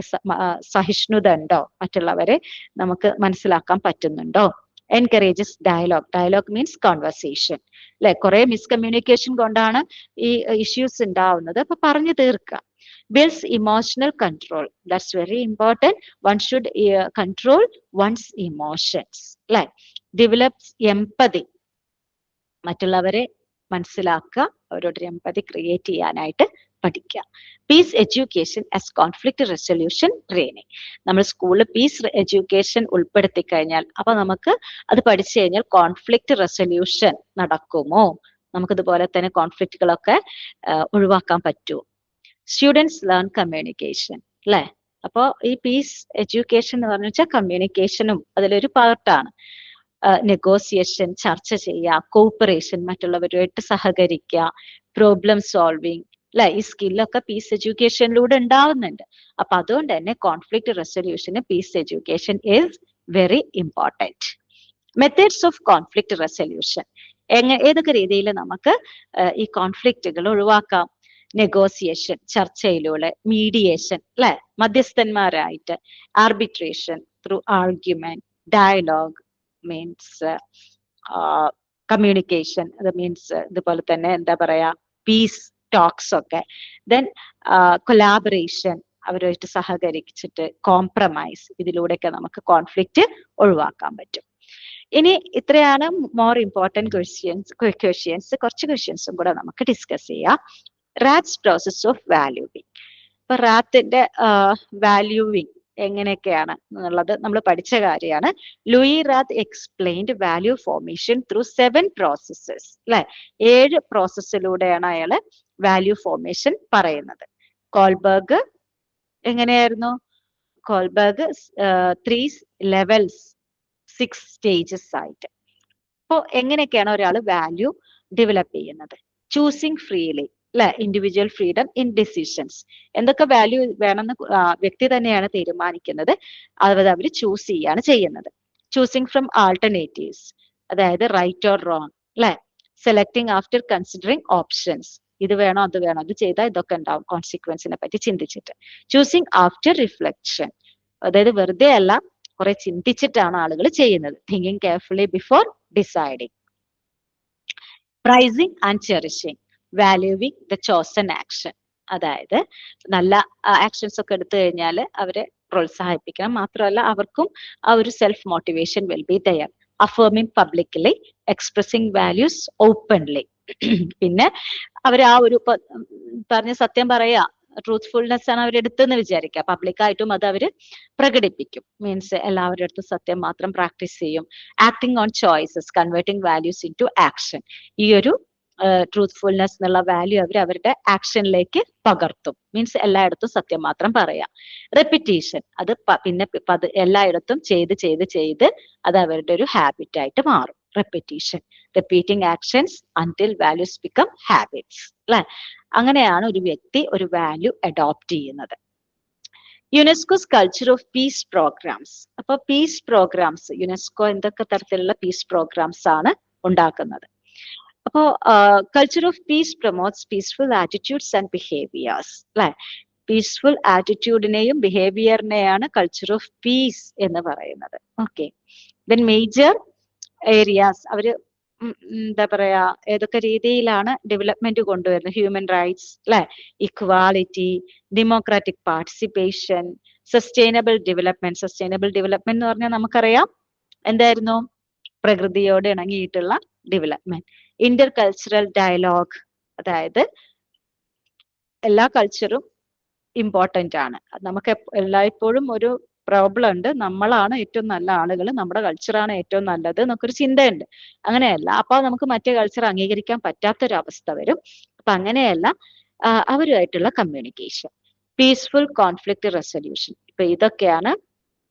[SPEAKER 1] സഹിഷ്ണുത ഉണ്ടോ? മറ്റുള്ളവരെ നമുക്ക് മനസ്സിലാക്കാൻ പറ്റുന്നുണ്ടോ? Encourages dialogue. Dialogue means conversation അല്ലെ. കുറെ മിസ്കമ്മ്യൂണിക്കേഷൻ കൊണ്ടാണ് ഈ ഇഷ്യൂസ് ഉണ്ടാവുന്നത്. അപ്പൊ പറഞ്ഞു തീർക്കുക. Builds emotional control. That's very important. One should control one's emotions അല്ലെ. Develops empathy. മറ്റുള്ളവരെ മനസ്സിലാക്കുക, അവരോട് എംപതി ക്രിയേറ്റ് ചെയ്യാനായിട്ട് പഠിക്കുക. Peace education as conflict resolution training. നമ്മൾ സ്കൂളിൽ പീസ് എഡ്യൂക്കേഷൻ ഉൾപ്പെടുത്തി കഴിഞ്ഞാൽ അപ്പൊ നമുക്ക് അത് പഠിച്ചു കഴിഞ്ഞാൽ കോൺഫ്ലിക്റ്റ് റെസൊല്യൂഷൻ നടക്കുമോ? നമുക്കിതുപോലെ തന്നെ കോൺഫ്ലിക്റ്റുകളൊക്കെ ഒഴിവാക്കാൻ പറ്റുമോ? സ്റ്റുഡൻസ് ലേൺ കമ്മ്യൂണിക്കേഷൻ അല്ലെ. അപ്പോൾ ഈ പീസ് എഡ്യൂക്കേഷൻ എന്ന് പറഞ്ഞു വെച്ചാൽ കമ്മ്യൂണിക്കേഷനും അതിലൊരു പാർട്ടാണ്. നെഗോസിയേഷൻ, ചർച്ച ചെയ്യുക, കോപ്പറേഷൻ, മറ്റുള്ളവരുമായിട്ട് സഹകരിക്കുക, പ്രോബ്ലം സോൾവിങ് അല്ലെ. ഈ സ്കില്ലൊക്കെ പീസ് എഡ്യൂക്കേഷനിലൂടെ ഉണ്ടാവുന്നുണ്ട്. അപ്പൊ അതുകൊണ്ട് തന്നെ കോൺഫ്ലിക്റ്റ് റെസൊല്യൂഷന് peace education is very important. Methods of conflict resolution. ഏതൊക്കെ രീതിയിൽ നമുക്ക് ഈ കോൺഫ്ലിക്റ്റുകൾ ഒഴിവാക്കാം? നെഗോസിയേഷൻ, ചർച്ചയിലൂടെ, മീഡിയേഷൻ അല്ലെ, മധ്യസ്ഥന്മാരായിട്ട്, arbitration through argument, dialogue means communication, അത് മീൻസ് ഇതുപോലെ തന്നെ എന്താ പറയാ, പീസ് ടോക്സ് ഒക്കെ. ദെൻ കൊലാബറേഷൻ, അവരുമായിട്ട് സഹകരിച്ചിട്ട് കോംപ്രമൈസ്, ഇതിലൂടെയൊക്കെ നമുക്ക് കോൺഫ്ലിക്റ്റ് ഒഴിവാക്കാൻ പറ്റും. ഇനി ഇത്രയാണ് മോർ ഇമ്പോർട്ടൻറ്റ് ക്വസ്റ്റ്യൻസ്. കുറച്ച് ക്വസ്റ്റ്യൻസും കൂടെ നമുക്ക് ഡിസ്കസ് ചെയ്യാം. Rath's process of valuing. ഇപ്പൊ റാത്തിന്റെ വാല്യൂവിങ് എങ്ങനെയൊക്കെയാണ് എന്നുള്ളത് നമ്മൾ പഠിച്ച കാര്യമാണ്. Louis Rath explained value formation through 7 processes അല്ലെ. 7 പ്രോസസ്സിലൂടെയാണ് അയാള് വാല്യൂ ഫോർമേഷൻ പറയുന്നത്. കോൾബർഗ് എങ്ങനെയായിരുന്നു? കോൾബർഗ് 3 ലെവൽസ് 6 സ്റ്റേജസ് ആയിട്ട്. അപ്പോ എങ്ങനെയൊക്കെയാണ് ഒരാൾ വാല്യൂ ഡെവലപ്പ് ചെയ്യുന്നത്? ചൂസിങ് ഫ്രീലി അല്ലെ, ഇൻഡിവിജ്വൽ ഫ്രീഡം ഇൻ ഡിസിഷൻസ്. എന്തൊക്കെ വാല്യൂ വേണമെന്ന് വ്യക്തി തന്നെയാണ് തീരുമാനിക്കുന്നത്, അത് അവർ ചൂസ് ചെയ്യാണ് ചെയ്യുന്നത്. ചൂസിങ് ഫ്രം ആൾട്ടർനേറ്റീവ്സ്, അതായത് റൈറ്റ് ഓർ റോങ് അല്ലെ. സെലക്ടിങ് ആഫ്റ്റർ കൺസിഡറിങ് ഓപ്ഷൻസ്, ഇത് വേണോ അത് വേണോ, ഇത് ചെയ്താൽ ഇതൊക്കെ ഉണ്ടാവും, കോൺസിക്വൻസിനെ പറ്റി ചിന്തിച്ചിട്ട്. ചൂസിങ് ആഫ്റ്റർ റിഫ്ലക്ഷൻ, അതായത് വെറുതെ അല്ല, കുറെ ചിന്തിച്ചിട്ടാണ് ആളുകൾ ചെയ്യുന്നത്. Thinking carefully before deciding. Prizing and cherishing, valuing the chosen action, അതായത് നല്ല ആക്ഷൻസ് ഒക്കെ എടുത്തു കഴിഞ്ഞാൽ അവരെ പ്രോത്സാഹിപ്പിക്കണം, മാത്രമല്ല അവർക്കും ആ ഒരു self motivation will be there. Affirming publicly, expressing values openly. പിന്നെ അവർ ആ ഒരു പറഞ്ഞ സത്യം പറയാ, ട്രൂത്ത്ഫുൾനെസ് ആണ് അവരെടുത്തെന്ന് വിചാരിക്കുക, പബ്ലിക്കായിട്ടും അത് അവർ പ്രകടിപ്പിക്കും. മീൻസ് എല്ലാവരുടെ അടുത്തും സത്യം മാത്രം പ്രാക്ടീസ് ചെയ്യും. Acting on choices, converting values into action. ഈ ഒരു ട്രൂത്ത്ഫുൾനെസ് എന്നുള്ള വാല്യൂ അവർ അവരുടെ ആക്ഷനിലേക്ക് പകർത്തും. മീൻസ് എല്ലായിടത്തും സത്യം മാത്രം പറയാം. റെപ്പിറ്റീഷൻ, അത് പിന്നെ എല്ലായിടത്തും ചെയ്ത് ചെയ്ത് ചെയ്ത് അത് അവരുടെ ഒരു ഹാബിറ്റ് ആയിട്ട് മാറും. Repetition, repeating actions until values become habits അല്ലെ. അങ്ങനെയാണ് ഒരു വ്യക്തി ഒരു വാല്യൂ അഡോപ്റ്റ് ചെയ്യുന്നത്. UNESCO's culture of peace programmes. അപ്പൊ പീസ് പ്രോഗ്രാംസ്, യുനെസ്കോ എന്തൊക്കെ തരത്തിലുള്ള പീസ് പ്രോഗ്രാംസ് ആണ് ഉണ്ടാക്കുന്നത്? അപ്പോ culture of peace promotes peaceful attitudes and behaviours അല്ലെ. പീസ്ഫുൾ ആറ്റിറ്റ്യൂഡിനെയും ബിഹേവിയറിനെയാണ് കൾച്ചർ ഓഫ് പീസ് എന്ന് പറയുന്നത്. ഓക്കെ. ദെൻ മേജർ ഏരിയാസ്, അവര് എന്താ പറയാ, ഏതൊക്കെ രീതിയിലാണ് ഡെവലപ്മെന്റ് കൊണ്ടുവരുന്നത്? ഹ്യൂമൻ റൈറ്റ്സ് അല്ലെ, equality, democratic participation, sustainable development. Sustainable development എന്ന് പറഞ്ഞാൽ നമുക്കറിയാം എന്തായിരുന്നു? പ്രകൃതിയോട് ഇണങ്ങിയിട്ടുള്ള ഡെവലപ്മെന്റ്. ഇന്റർ കൾച്ചറൽ ഡയലോഗ്, അതായത് എല്ലാ കൾച്ചറും ഇമ്പോർട്ടന്റ് ആണ്. നമുക്ക് എല്ലായ്പ്പോഴും ഒരു പ്രോബ്ലം ഉണ്ട്, നമ്മളാണ് ഏറ്റവും നല്ല ആളുകൾ, നമ്മുടെ കൾച്ചറാണ് ഏറ്റവും നല്ലത് എന്നൊക്കെ ചിന്തയുണ്ട്. അങ്ങനെയല്ല, അപ്പൊ നമുക്ക് മറ്റേ കൾച്ചർ അംഗീകരിക്കാൻ പറ്റാത്തൊരവസ്ഥ വരും. അപ്പൊ അങ്ങനെയല്ല, അവരുമായിട്ടുള്ള കമ്മ്യൂണിക്കേഷൻ, പീസ്ഫുൾ കോൺഫ്ലിക്റ്റ് റെസൊല്യൂഷൻ. ഇപ്പൊ ഇതൊക്കെയാണ്,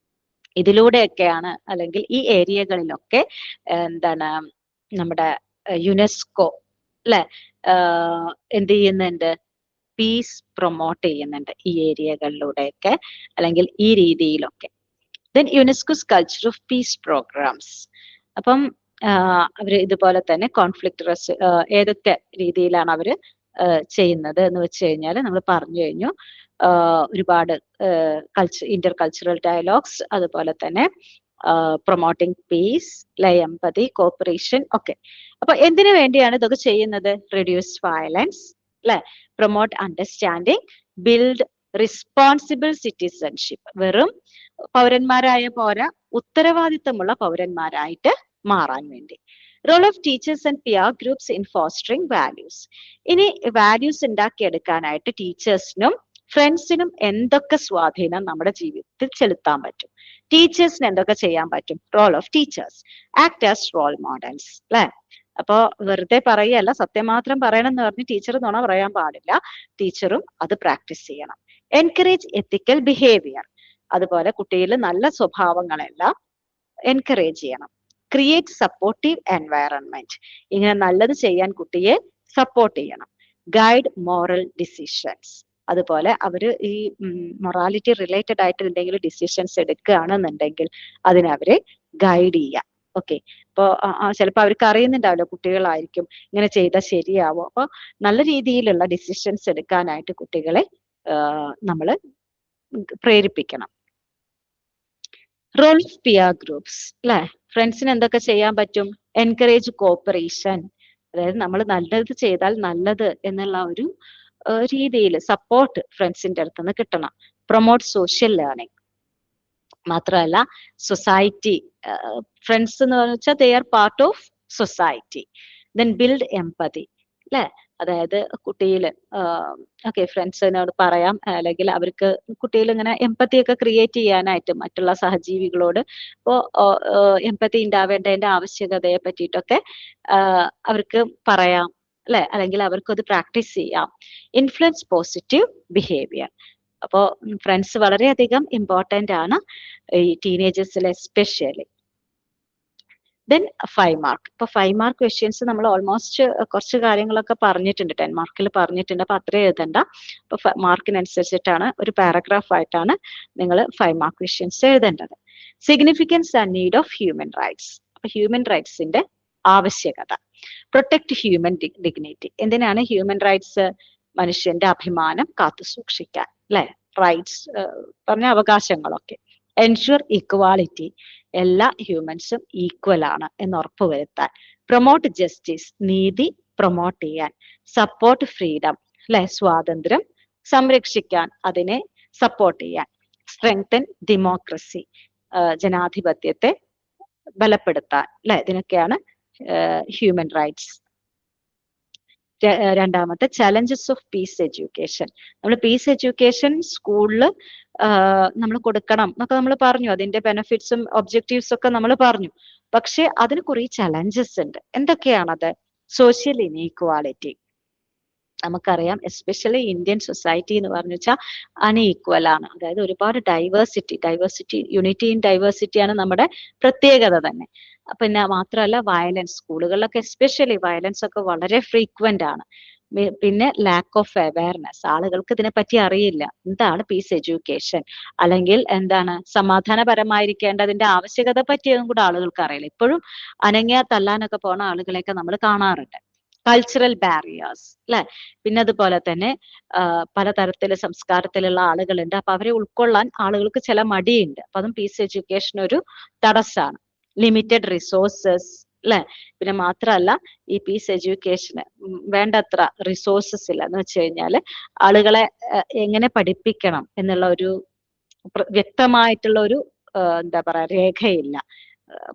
[SPEAKER 1] ഇതിലൂടെയൊക്കെയാണ്, അല്ലെങ്കിൽ ഈ ഏരിയകളിലൊക്കെ എന്താണ് നമ്മുടെ യുനെസ്കോ അല്ലെ എന്ത് ചെയ്യുന്നുണ്ട്? പീസ് പ്രൊമോട്ട് ചെയ്യുന്നുണ്ട് ഈ ഏരിയകളിലൂടെയൊക്കെ, അല്ലെങ്കിൽ ഈ രീതിയിലൊക്കെ. Then UNESCO's culture of peace programmes. അപ്പം അവര് ഇതുപോലെ തന്നെ കോൺഫ്ലിക്റ്റ് ഏതൊക്കെ രീതിയിലാണ് അവര് ചെയ്യുന്നത് എന്ന് വെച്ച് കഴിഞ്ഞാൽ നമ്മൾ പറഞ്ഞു കഴിഞ്ഞു. ഒരുപാട് ഇന്റർ കൾച്ചറൽ ഡയലോഗ്സ്, അതുപോലെ തന്നെ പ്രൊമോട്ടിംഗ് പീസ്, എംപതി, കോപ്പറേഷൻ ഒക്കെ. അപ്പൊ എന്തിനു വേണ്ടിയാണ് ഇതൊക്കെ ചെയ്യുന്നത്? റെഡ്യൂസ് വയലൻസ് അല്ലെ, promote understanding, build responsible citizenship. വെറും പൗരന്മാരായ പോരാ, ഉത്തരവാദിത്തമുള്ള പൗരന്മാരായിട്ട് മാറാൻ വേണ്ടി. Role of teachers and peer groups in fostering values. ഇനി വാല്യൂസ് ഉണ്ടാക്കിയെടുക്കാനായിട്ട് ടീച്ചേഴ്സിനും ഫ്രണ്ട്സിനും എന്തൊക്കെ സ്വാധീനം നമ്മുടെ ജീവിതത്തിൽ ചെലുത്താൻ പറ്റും? ടീച്ചേഴ്സിന് എന്തൊക്കെ ചെയ്യാൻ പറ്റും? Role of teachers, act as role models അല്ലെ. അപ്പോ വെറുതെ പറയല്ല, സത്യം മാത്രം പറയണം എന്ന് പറഞ്ഞ് ടീച്ചർ നുണ പറയാൻ പാടില്ല. ടീച്ചറും അത് പ്രാക്ടീസ് ചെയ്യണം. എൻകറേജ് എത്തിക്കൽ ബിഹേവിയർ, അതുപോലെ കുട്ടിയിൽ നല്ല സ്വഭാവങ്ങളെല്ലാം എൻകറേജ് ചെയ്യണം. ക്രിയേറ്റ് സപ്പോർട്ടീവ് എൻവയറൺമെന്റ്, ഇങ്ങനെ നല്ലത് ചെയ്യാൻ കുട്ടിയെ സപ്പോർട്ട് ചെയ്യണം. ഗൈഡ് മോറൽ ഡിസിഷൻസ്, അതുപോലെ അവര് ഈ മൊറാലിറ്റി റിലേറ്റഡ് ആയിട്ട് എന്തെങ്കിലും ഡിസിഷൻസ് എടുക്കുകയാണെന്നുണ്ടെങ്കിൽ അതിനവരെ ഗൈഡ് ചെയ്യാം. ഓക്കെ. ഇപ്പൊ ചിലപ്പോൾ അവർക്ക് അറിയുന്നുണ്ടാവില്ല, കുട്ടികളായിരിക്കും, ഇങ്ങനെ ചെയ്താൽ ശരിയാവോ. അപ്പൊ നല്ല രീതിയിലുള്ള ഡിസിഷൻസ് എടുക്കാനായിട്ട് കുട്ടികളെ നമ്മൾ പ്രേരിപ്പിക്കണം. റോൾ ഓഫ് പിയർ ഗ്രൂപ്പ്സ് അല്ലെ. ഫ്രണ്ട്സിന് എന്തൊക്കെ ചെയ്യാൻ പറ്റും? എൻകറേജ് കോപ്പറേഷൻ, അതായത് നമ്മൾ നല്ലത് ചെയ്താൽ നല്ലത് എന്നുള്ള ഒരു രീതിയിൽ സപ്പോർട്ട് ഫ്രണ്ട്സിന്റെ അടുത്ത് നിന്ന് കിട്ടണം. പ്രൊമോട്ട് സോഷ്യൽ ലേണിംഗ്, മാത്രമല്ല സൊസൈറ്റി, ഫ്രണ്ട്സ് എന്ന് വെച്ചാൽ they are part of society. Then build empathy അല്ലെ, അതായത് കുട്ടിയിൽ ഓക്കെ ഫ്രണ്ട്സിനോട് പറയാം, അല്ലെങ്കിൽ അവർക്ക് കുട്ടിയിൽ ഇങ്ങനെ എംപതി ഒക്കെ ക്രിയേറ്റ് ചെയ്യാനായിട്ട് മറ്റുള്ള സഹജീവികളോട് ഇപ്പോ എംപതി ഉണ്ടാവേണ്ടതിന്റെ ആവശ്യകതയെ പറ്റിയിട്ടൊക്കെ അവർക്ക് പറയാം അല്ലെ, അല്ലെങ്കിൽ അവർക്കത് പ്രാക്ടീസ് ചെയ്യാം. Influence positive behaviour. അപ്പോ ഫ്രണ്ട്സ് വളരെയധികം ഇമ്പോർട്ടന്റ് ആണ് ഈ ടീനേജേഴ്സിൽ എസ്പെഷ്യലി. Then 5 mark. ഇപ്പൊ 5 മാർക്ക് ക്വസ്റ്റ്യൻസ് നമ്മൾ ഓൾമോസ്റ്റ് കുറച്ച് കാര്യങ്ങളൊക്കെ പറഞ്ഞിട്ടുണ്ട്, 10 മാർക്കിൽ പറഞ്ഞിട്ടുണ്ട്. അപ്പൊ അത്ര എഴുതണ്ട. അപ്പൊ മാർക്കിനനുസരിച്ചിട്ടാണ്, ഒരു പാരഗ്രാഫ് ആയിട്ടാണ് നിങ്ങൾ 5 മാർക്ക് ക്വസ്റ്റ്യൻസ് എഴുതേണ്ടത്. Significance and need of human rights. അപ്പൊ ഹ്യൂമൻ റൈറ്റ്സിന്റെ ആവശ്യകത. Protect human dignity. എന്തിനാണ് ഹ്യൂമൻ റൈറ്റ്സ്? മനുഷ്യന്റെ അഭിമാനം കാത്തു സൂക്ഷിക്കാൻ അല്ലെ, റൈറ്റ്സ് പറഞ്ഞ അവകാശങ്ങളൊക്കെ. എൻഷുർ ഇക്വാലിറ്റി, എല്ലാ ഹ്യൂമൻസും ഈക്വൽ ആണ് എന്ന് ഉറപ്പുവരുത്താൻ. പ്രൊമോട്ട് ജസ്റ്റിസ്, നീതി പ്രൊമോട്ട് ചെയ്യാൻ. സപ്പോർട്ട് ഫ്രീഡം അല്ലെ, സ്വാതന്ത്ര്യം സംരക്ഷിക്കാൻ, അതിനെ സപ്പോർട്ട് ചെയ്യാൻ. സ്ട്രെങ്തൻ ഡെമോക്രസി, ജനാധിപത്യത്തെ ബലപ്പെടുത്താൻ അല്ലെ. ഇതിനൊക്കെയാണ് ഹ്യൂമൻ റൈറ്റ്സ്. രണ്ടാമത്തെ ചലഞ്ചസ് ഓഫ് പീസ് എഡ്യൂക്കേഷൻ. നമ്മൾ പീസ് എഡ്യൂക്കേഷൻ സ്കൂളിൽ നമ്മൾ കൊടുക്കണം എന്നൊക്കെ നമ്മൾ പറഞ്ഞു, അതിന്റെ ബെനിഫിറ്റ്സും ഒബ്ജക്റ്റീവ്സും ഒക്കെ നമ്മൾ പറഞ്ഞു. പക്ഷെ അതിന് കുറെ ചലഞ്ചസ് ഉണ്ട്. എന്തൊക്കെയാണത്? Social inequality. നമുക്കറിയാം എസ്പെഷ്യലി ഇന്ത്യൻ സൊസൈറ്റി എന്ന് പറഞ്ഞു വെച്ചാൽ അൺഈക്വൽ ആണ്. അതായത് ഒരുപാട് ഡൈവേഴ്സിറ്റി യൂണിറ്റി ഇൻ ഡൈവേഴ്സിറ്റി ആണ് നമ്മുടെ പ്രത്യേകത തന്നെ. പിന്നെ മാത്രമല്ല വയലൻസ്, സ്കൂളുകളിലൊക്കെ എസ്പെഷ്യലി വയലൻസ് ഒക്കെ വളരെ ഫ്രീക്വന്റ് ആണ്. പിന്നെ ലാക്ക് ഓഫ് അവയർനെസ്, ആളുകൾക്ക് ഇതിനെപ്പറ്റി അറിയില്ല. എന്താണ് പീസ് എഡ്യൂക്കേഷൻ, അല്ലെങ്കിൽ എന്താണ് സമാധാനപരമായിരിക്കേണ്ടതിന്റെ ആവശ്യകത പറ്റിയതും കൂടെ ആളുകൾക്ക് അറിയില്ല. ഇപ്പോഴും അനങ്ങിയാ തല്ലാനൊക്കെ പോണ ആളുകളെയൊക്കെ നമ്മൾ കാണാറുണ്ട്. കൾച്ചറൽ ബാരിയേഴ്സ് അല്ലെ. പിന്നെ അതുപോലെ തന്നെ പലതരത്തിലെ സംസ്കാരത്തിലുള്ള ആളുകളുണ്ട്. അപ്പൊ അവരെ ഉൾക്കൊള്ളാൻ ആളുകൾക്ക് ചില മടിയുണ്ട്. അപ്പൊ അതും പീസ് എഡ്യൂക്കേഷൻ ഒരു തടസ്സാണ്. ലിമിറ്റഡ് റിസോഴ്സസ് അല്ലെ. പിന്നെ മാത്രമല്ല ഈ പീസ് എഡ്യൂക്കേഷന് വേണ്ടത്ര റിസോഴ്സസ് ഇല്ല. എന്ന് വെച്ച് കഴിഞ്ഞാല് ആളുകളെ എങ്ങനെ പഠിപ്പിക്കണം എന്നുള്ള ഒരു വ്യക്തമായിട്ടുള്ള ഒരു എന്താ പറയാ രേഖയില്ല.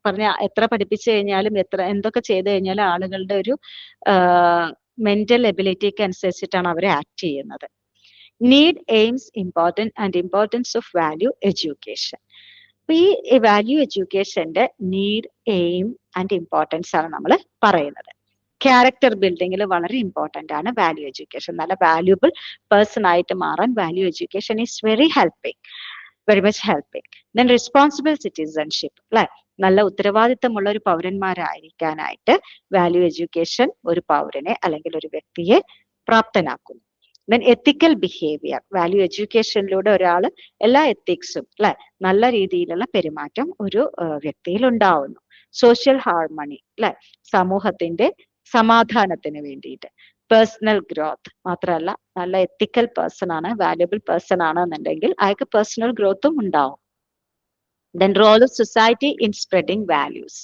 [SPEAKER 1] പറഞ്ഞ എത്ര പഠിപ്പിച്ചു കഴിഞ്ഞാലും എന്തൊക്കെ ചെയ്തു കഴിഞ്ഞാലും ആളുകളുടെ ഒരു മെന്റൽ എബിലിറ്റിക്ക് അനുസരിച്ചിട്ടാണ് അവർ ആക്ട് ചെയ്യുന്നത്. Need, aims, importance of value education. അപ്പൊ ഈ വാല്യൂ എഡ്യൂക്കേഷന്റെ നീഡ്, എയിം ആൻഡ് ഇമ്പോർട്ടൻസ് ആണ് നമ്മൾ പറയുന്നത്. ക്യാരക്ടർ ബിൽഡിങ്ങിൽ വളരെ ഇമ്പോർട്ടന്റ് ആണ് വാല്യൂ എഡ്യൂക്കേഷൻ. നല്ല വാല്യൂബിൾ പേഴ്സൺ ആയിട്ട് മാറാൻ value education is very much helping. Then responsible citizenship അല്ലെ. നല്ല ഉത്തരവാദിത്തമുള്ള ഒരു പൗരന്മാരായിരിക്കാനായിട്ട് വാല്യൂ എഡ്യൂക്കേഷൻ ഒരു പൗരനെ അല്ലെങ്കിൽ ഒരു വ്യക്തിയെ പ്രാപ്തനാക്കുന്നു. ദെൻ എത്തിക്കൽ ബിഹേവിയർ, വാല്യൂ എഡ്യൂക്കേഷനിലൂടെ ഒരാൾ എല്ലാ എത്തിക്സും അല്ലെ നല്ല രീതിയിലുള്ള പെരുമാറ്റം ഒരു വ്യക്തിയിൽ ഉണ്ടാവുന്നു. സോഷ്യൽ ഹാർമണി അല്ലെ, സമൂഹത്തിന്റെ സമാധാനത്തിന് വേണ്ടിയിട്ട്. പേഴ്സണൽ ഗ്രോത്ത്, മാത്രമല്ല നല്ല എത്തിക്കൽ പേഴ്സൺ ആണ്, വാല്യുബിൾ പേഴ്സൺ ആണ് എന്നുണ്ടെങ്കിൽ അയാൾക്ക് പേഴ്സണൽ ഗ്രോത്തും ഉണ്ടാവും. Then role of society in spreading values.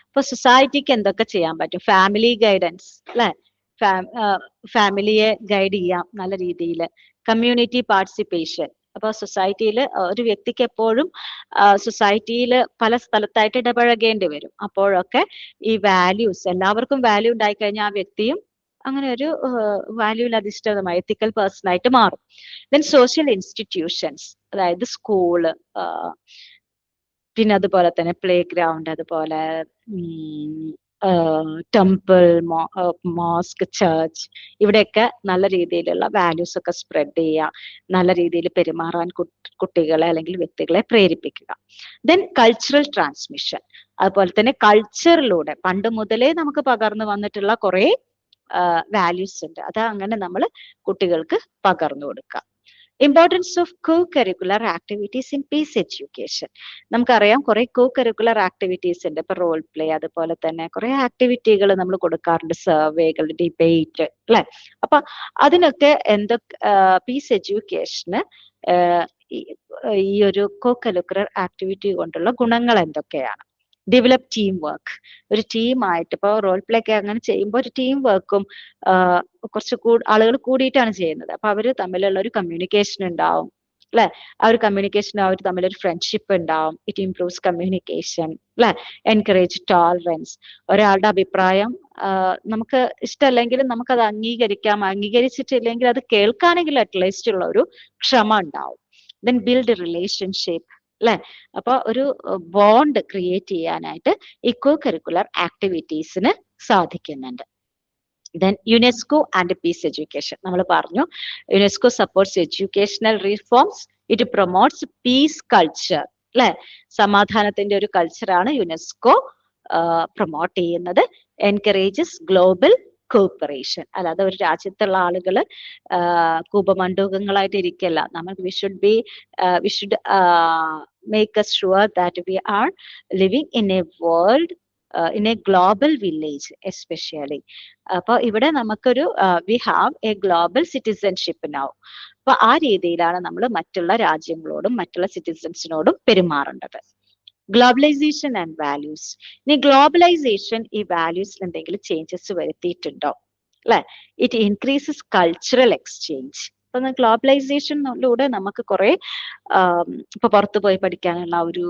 [SPEAKER 1] അപ്പൊ സൊസൈറ്റിക്ക് എന്തൊക്കെ ചെയ്യാൻ പറ്റും? ഫാമിലി ഗൈഡൻസ് അല്ലെ, ഫാമിലിയെ ഗൈഡ് ചെയ്യാം നല്ല രീതിയിൽ. കമ്മ്യൂണിറ്റി പാർട്ടിസിപ്പേഷൻ, അപ്പൊ സൊസൈറ്റിയിൽ ഒരു വ്യക്തിക്ക് എപ്പോഴും സൊസൈറ്റിയിൽ പല സ്ഥലത്തായിട്ട് ഇടപഴകേണ്ടി വരും. അപ്പോഴൊക്കെ ഈ വാല്യൂസ്, എല്ലാവർക്കും വാല്യൂ ഉണ്ടായി കഴിഞ്ഞാൽ ആ വ്യക്തിയും അങ്ങനെ ഒരു വാല്യൂവിൽ അധിഷ്ഠിതമായി എത്തിക്കൽ പേഴ്സൺ ആയിട്ട് മാറും. ദെൻ സോഷ്യൽ ഇൻസ്റ്റിറ്റ്യൂഷൻസ്, അതായത് സ്കൂള്, പിന്നെ അതുപോലെ തന്നെ പ്ലേ ഗ്രൗണ്ട്, അതുപോലെ ടെമ്പിൾ, മോസ്ക്, ചർച്ച്, ഇവിടെയൊക്കെ നല്ല രീതിയിലുള്ള വാല്യൂസ് ഒക്കെ സ്പ്രെഡ് ചെയ്യുക, നല്ല രീതിയിൽ പെരുമാറാൻ കുട്ടികളെ അല്ലെങ്കിൽ വ്യക്തികളെ പ്രേരിപ്പിക്കുക. ദെൻ കൾച്ചറൽ ട്രാൻസ്മിഷൻ, അതുപോലെ തന്നെ കൾച്ചറിലൂടെ പണ്ട് മുതലേ നമുക്ക് പകർന്നു വന്നിട്ടുള്ള കുറെ വാല്യൂസ് ഉണ്ട്. അത് അങ്ങനെ നമ്മൾ കുട്ടികൾക്ക് പകർന്നു കൊടുക്കുക. Importance of co curricular activities in peace education. നമുക്കറിയാം കുറെ കോ കരിക്കുലർ ആക്ടിവിറ്റീസ് ഉണ്ട്. ഇപ്പൊ റോൾ പ്ലേ, അതുപോലെ തന്നെ കുറെ ആക്ടിവിറ്റികൾ നമ്മൾ കൊടുക്കാറുണ്ട്, സർവേകൾ, ഡിബേറ്റ് അല്ലെ. അപ്പൊ അതിനൊക്കെ എന്തൊക്കെ പീസ് എഡ്യൂക്കേഷന് ഈ ഒരു കോ കരിക്കുലർ ആക്ടിവിറ്റി കൊണ്ടുള്ള ഗുണങ്ങൾ എന്തൊക്കെയാണ്? ഡെവലപ്പ് ടീം വർക്ക്, ഒരു ടീമായിട്ട് ഇപ്പൊ റോൾ പ്ലേ ഒക്കെ അങ്ങനെ ചെയ്യുമ്പോൾ ഒരു ടീം വർക്കും കുറച്ച് ആളുകൾ കൂടിയിട്ടാണ് ചെയ്യുന്നത്. അപ്പൊ അവര് തമ്മിലുള്ള ഒരു കമ്മ്യൂണിക്കേഷൻ ഉണ്ടാവും അല്ലെ. ആ ഒരു കമ്മ്യൂണിക്കേഷൻ അവർ തമ്മിലൊരു ഫ്രണ്ട്ഷിപ്പ് ഉണ്ടാവും. ഇറ്റ് ഇംപ്രൂവ്സ് കമ്മ്യൂണിക്കേഷൻ അല്ലെ. എൻകറേജ് ടോളറൻസ്, ഒരാളുടെ അഭിപ്രായം നമുക്ക് ഇഷ്ടമല്ലെങ്കിലും നമുക്കത് അംഗീകരിച്ചിട്ടില്ലെങ്കിൽ അത് കേൾക്കാനെങ്കിലും അറ്റ്ലീസ്റ്റ് ഉള്ള ഒരു ക്ഷമ ഉണ്ടാവും. ദെൻ ബിൽഡ് റിലേഷൻഷിപ്പ് അല്ലെ. അപ്പൊ ഒരു ബോണ്ട് ക്രിയേറ്റ് ചെയ്യാനായിട്ട് ഈ കോ കരിക്കുലർ ആക്ടിവിറ്റീസിന് സാധിക്കുന്നുണ്ട്. Then UNESCO and peace education, നമ്മൾ പറഞ്ഞു UNESCO supports educational reforms, it promotes peace culture അല്ലെ. സമാധാനത്തിന്റെ ഒരു കൾച്ചറാണ് യുനെസ്കോ പ്രൊമോട്ട് ചെയ്യുന്നത്. എൻകറേജസ് ഗ്ലോബൽ കോപ്പറേഷൻ, അല്ലാതെ ഒരു രാജ്യത്തുള്ള ആളുകൾ കൂപമണ്ഡൂകങ്ങളായിട്ട് ഇരിക്കല്ല. നമ്മൾ we should make us sure that we are living in a world, in a global village especially. അപ്പൊ ഇവിടെ നമുക്കൊരു we have a global citizenship now. അപ്പൊ ആ രീതിയിലാണ് നമ്മൾ മറ്റുള്ള രാജ്യങ്ങളോടും മറ്റുള്ള സിറ്റിസൺസിനോടും പെരുമാറേണ്ടത്. Globalisation and values. ഇനി ഗ്ലോബലൈസേഷൻ ഈ വാല്യൂസിൽ എന്തെങ്കിലും ചേഞ്ചസ് വരുത്തിയിട്ടുണ്ടോ അല്ലെ? It increases cultural exchange. അപ്പൊ ഗ്ലോബലൈസേഷനിലൂടെ നമുക്ക് കുറെ ഇപ്പൊ പുറത്തു പോയി പഠിക്കാനുള്ള ഒരു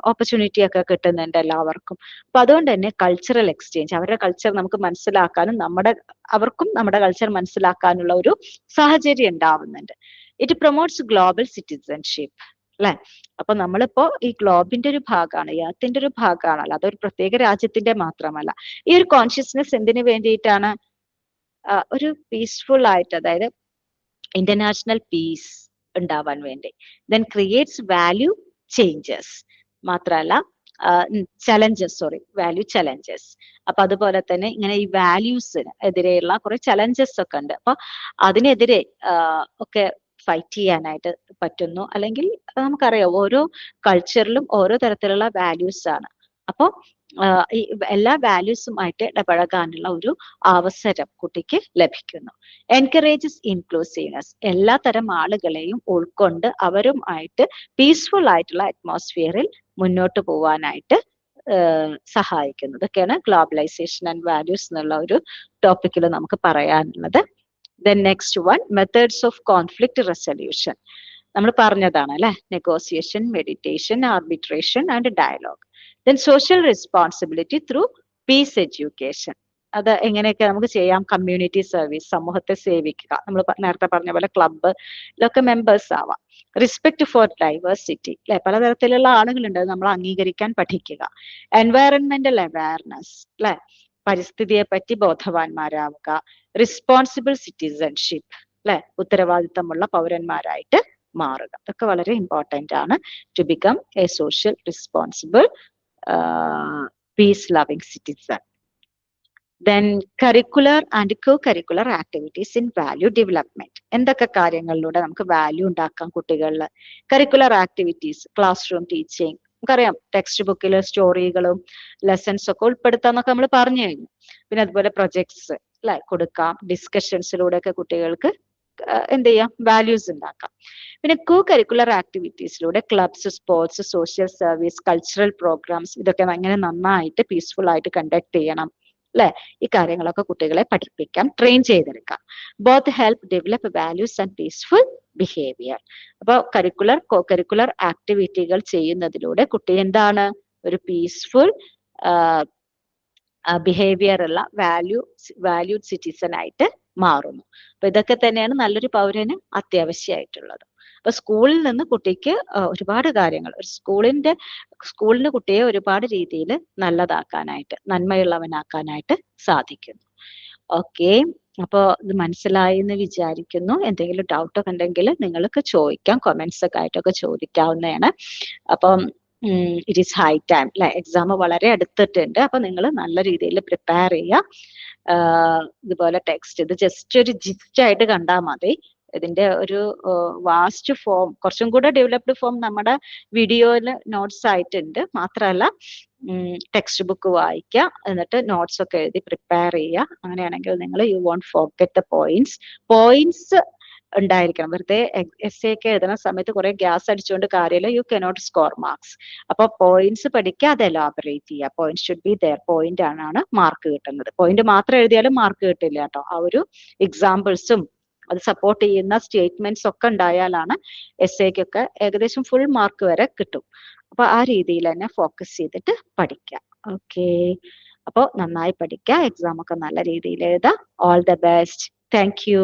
[SPEAKER 1] ഓപ്പർച്യൂണിറ്റി ഒക്കെ കിട്ടുന്നുണ്ട് എല്ലാവർക്കും. അപ്പൊ അതുകൊണ്ട് തന്നെ കൾച്ചറൽ എക്സ്ചേഞ്ച്, അവരുടെ കൾച്ചർ നമുക്ക് മനസ്സിലാക്കാനും അവർക്കും നമ്മുടെ കൾച്ചർ മനസ്സിലാക്കാനുള്ള ഒരു സാഹചര്യം ഉണ്ടാവുന്നുണ്ട്. ഇറ്റ് പ്രൊമോട്ട്സ് ഗ്ലോബൽ സിറ്റിസൺഷിപ്പ് അല്ലെ? അപ്പൊ നമ്മളിപ്പോ ഈ ഗ്ലോബിന്റെ ഒരു ഭാഗമാണ്, എർത്തിന്റെ ഒരു ഭാഗമാണല്ലോ, അതൊരു പ്രത്യേക രാജ്യത്തിന്റെ മാത്രമല്ല. ഈ ഒരു കോൺഷ്യസ്നെസ് എന്തിനു വേണ്ടിയിട്ടാണ്? ഒരു പീസ്ഫുൾ ആയിട്ട്, അതായത് ഇന്റർനാഷണൽ പീസ് ഉണ്ടാവാൻ വേണ്ടി. ദെൻ ക്രിയേറ്റ്സ് വാല്യൂ ചേഞ്ചസ്, മാത്രമല്ല ചലഞ്ചസ്, വാല്യൂ ചലഞ്ചസ്. അപ്പൊ അതുപോലെ തന്നെ ഇങ്ങനെ ഈ വാല്യൂസിന് എതിരെയുള്ള കുറെ ചലഞ്ചസ് ഒക്കെ ഉണ്ട്. അപ്പൊ അതിനെതിരെ ഒക്കെ ഫൈറ്റ് ചെയ്യാനായിട്ട് പറ്റുന്നു. അല്ലെങ്കിൽ നമുക്കറിയാം ഓരോ കൾച്ചറിലും ഓരോ തരത്തിലുള്ള വാല്യൂസ് ആണ്. അപ്പൊ ഈ എല്ലാ വാല്യൂസുമായിട്ട് ഇടപഴകാനുള്ള ഒരു അവസരം കുട്ടിക്ക് ലഭിക്കുന്നു. എൻകറേജസ് ഇൻക്ലൂസീവ്നെസ്, എല്ലാ തരം ആളുകളെയും ഉൾക്കൊണ്ട് അവരുമായിട്ട് പീസ്ഫുൾ ആയിട്ടുള്ള അറ്റ്മോസ്ഫിയറിൽ മുന്നോട്ട് പോവാനായിട്ട് സഹായിക്കുന്നു. ഇതൊക്കെയാണ് ഗ്ലോബലൈസേഷൻ ആൻഡ് വാല്യൂസ് എന്നുള്ള ഒരു ടോപ്പിക്കിൽ നമുക്ക് പറയാനുള്ളത്. Then next one, methods of conflict resolution. നമ്മൾ പറഞ്ഞതാണ് അല്ലെ, negotiation, meditation, arbitration and dialogue. Then social responsibility through peace education. അത് എങ്ങനെയൊക്കെ നമുക്ക് ചെയ്യാം? കമ്മ്യൂണിറ്റി സർവീസ്, സമൂഹത്തെ സേവിക്കുക. നമ്മൾ നേരത്തെ പറഞ്ഞ പോലെ ക്ലബിലൊക്കെ മെമ്പേഴ്സ് ആവാം. റെസ്പെക്ട് ഫോർ ഡൈവേഴ്സിറ്റി, അല്ലെ? പലതരത്തിലുള്ള ആളുകളുണ്ട്, നമ്മൾ അംഗീകരിക്കാൻ പഠിക്കുക. എൻവയറൺമെന്റൽ അവയർനെസ്, അല്ലെ? പരിസ്ഥിതിയെ പറ്റി ബോധവാന്മാരാവുക. റിസ്പോൺസിബിൾ സിറ്റിസൺഷിപ്പ്, അല്ലെ? ഉത്തരവാദിത്തമുള്ള പൗരന്മാരായിട്ട് മാറുക. ഇതൊക്കെ വളരെ ഇമ്പോർട്ടന്റ് ആണ് to become a social responsible peace loving citizen. Then curricular and co curricular activities in value development. എന്തൊക്കെ കാര്യങ്ങളിലൂടെ നമുക്ക് വാല്യൂ ഉണ്ടാക്കാം കുട്ടികളിൽ? Curricular activities, classroom teaching, നമുക്കറിയാം ടെക്സ്റ്റ് ബുക്കിൽ സ്റ്റോറികളും ലെസൺസ് ഒക്കെ ഉൾപ്പെടുത്താന്നൊക്കെ നമ്മൾ പറഞ്ഞു കഴിഞ്ഞു. പിന്നെ അതുപോലെ പ്രൊജക്ട്സ്, അല്ലെ, കൊടുക്കാം. ഡിസ്കഷൻസിലൂടെ ഒക്കെ കുട്ടികൾക്ക് എന്ത് ചെയ്യാം? വാല്യൂസ് ഉണ്ടാക്കാം. പിന്നെ കോ കരിക്കുലർ ആക്ടിവിറ്റീസിലൂടെ clubs, sports, social service, cultural programmes, ഇതൊക്കെ എങ്ങനെ നന്നായിട്ട് പീസ്ഫുൾ ആയിട്ട് കണ്ടക്ട് ചെയ്യണം, അല്ലെ? ഈ കാര്യങ്ങളൊക്കെ കുട്ടികളെ പഠിപ്പിക്കാം, ട്രെയിൻ ചെയ്തെടുക്കാം. Both help develop values and peaceful behaviour. അപ്പൊ കരിക്കുലർ, കോ കരിക്കുലർ ആക്ടിവിറ്റികൾ ചെയ്യുന്നതിലൂടെ കുട്ടി എന്താണ്? ഒരു പീസ്ഫുൾ ബിഹേവിയർ ഉള്ള വാല്യൂഡ് സിറ്റിസൺ ആയിട്ട് മാറുന്നു. അപ്പൊ ഇതൊക്കെ തന്നെയാണ് നല്ലൊരു പൗരന് അത്യാവശ്യമായിട്ടുള്ളത്. അപ്പൊ സ്കൂളിൽ നിന്ന് കുട്ടിക്ക് ഒരുപാട് കാര്യങ്ങൾ, ഒരു സ്കൂളിന് കുട്ടിയെ ഒരുപാട് രീതിയിൽ നല്ലതാക്കാനായിട്ട്, നന്മയുള്ളവനാക്കാനായിട്ട് സാധിക്കുന്നു. ഓക്കെ, അപ്പൊ ഇത് മനസ്സിലായി എന്ന് വിചാരിക്കുന്നു. എന്തെങ്കിലും ഡൗട്ട് ഒക്കെ ഉണ്ടെങ്കിൽ നിങ്ങൾക്ക് ചോദിക്കാം, കമന്റ്സ് ഒക്കെ ആയിട്ടൊക്കെ ചോദിക്കാവുന്നതാണ്. അപ്പം ഇറ്റ് ഈസ് ഹൈ ടൈം, അല്ലെ? എക്സാം വളരെ അടുത്തിട്ടുണ്ട്. അപ്പൊ നിങ്ങൾ നല്ല രീതിയിൽ പ്രിപ്പയർ ചെയ്യുക. ഇതുപോലെ ടെക്സ്റ്റ്, ഇത് ജസ്റ്റ് ഒരു ജിസ്റ്റ് ആയിട്ട് കണ്ടാൽ മതി. ഇതിന്റെ ഒരു വാസ്റ്റ് ഫോം, കുറച്ചും കൂടെ ഡെവലപ്ഡ് ഫോം നമ്മുടെ വീഡിയോയിൽ നോട്ട്സ് ആയിട്ടുണ്ട്. മാത്രമല്ല ടെക്സ്റ്റ് ബുക്ക് വായിക്കുക, എന്നിട്ട് നോട്ട്സ് ഒക്കെ എഴുതി പ്രിപ്പയർ ചെയ്യുക. അങ്ങനെയാണെങ്കിൽ നിങ്ങൾ you won't forget the points ഉണ്ടായിരിക്കണം. വെറുതെ എസ് എ ഒക്കെ എഴുതുന്ന സമയത്ത് കുറെ ഗ്യാസ് അടിച്ചുകൊണ്ട് കാര്യമില്ല. You cannot score marks. അപ്പൊ പോയിന്റ്സ് പഠിക്കുക, അത് എലാബറേറ്റ് ചെയ്യുക. Point should be there. Point ആണ് മാർക്ക് കിട്ടുന്നത്. പോയിന്റ് മാത്രം എഴുതിയാലും മാർക്ക് കിട്ടില്ല കേട്ടോ. ആ ഒരു എക്സാമ്പിൾസും അത് സപ്പോർട്ട് ചെയ്യുന്ന സ്റ്റേറ്റ്മെന്റ്സ് ഒക്കെ ഉണ്ടായാലാണ് എസ് എക്കൊക്കെ ഏകദേശം ഫുൾ മാർക്ക് വരെ കിട്ടും. അപ്പൊ ആ രീതിയിൽ തന്നെ ഫോക്കസ് ചെയ്തിട്ട് പഠിക്കാം. ഓക്കെ, അപ്പോൾ നന്നായി പഠിക്കുക. എക്സാം ഒക്കെ നല്ല രീതിയിൽ എഴുതാം. All the best. Thank you.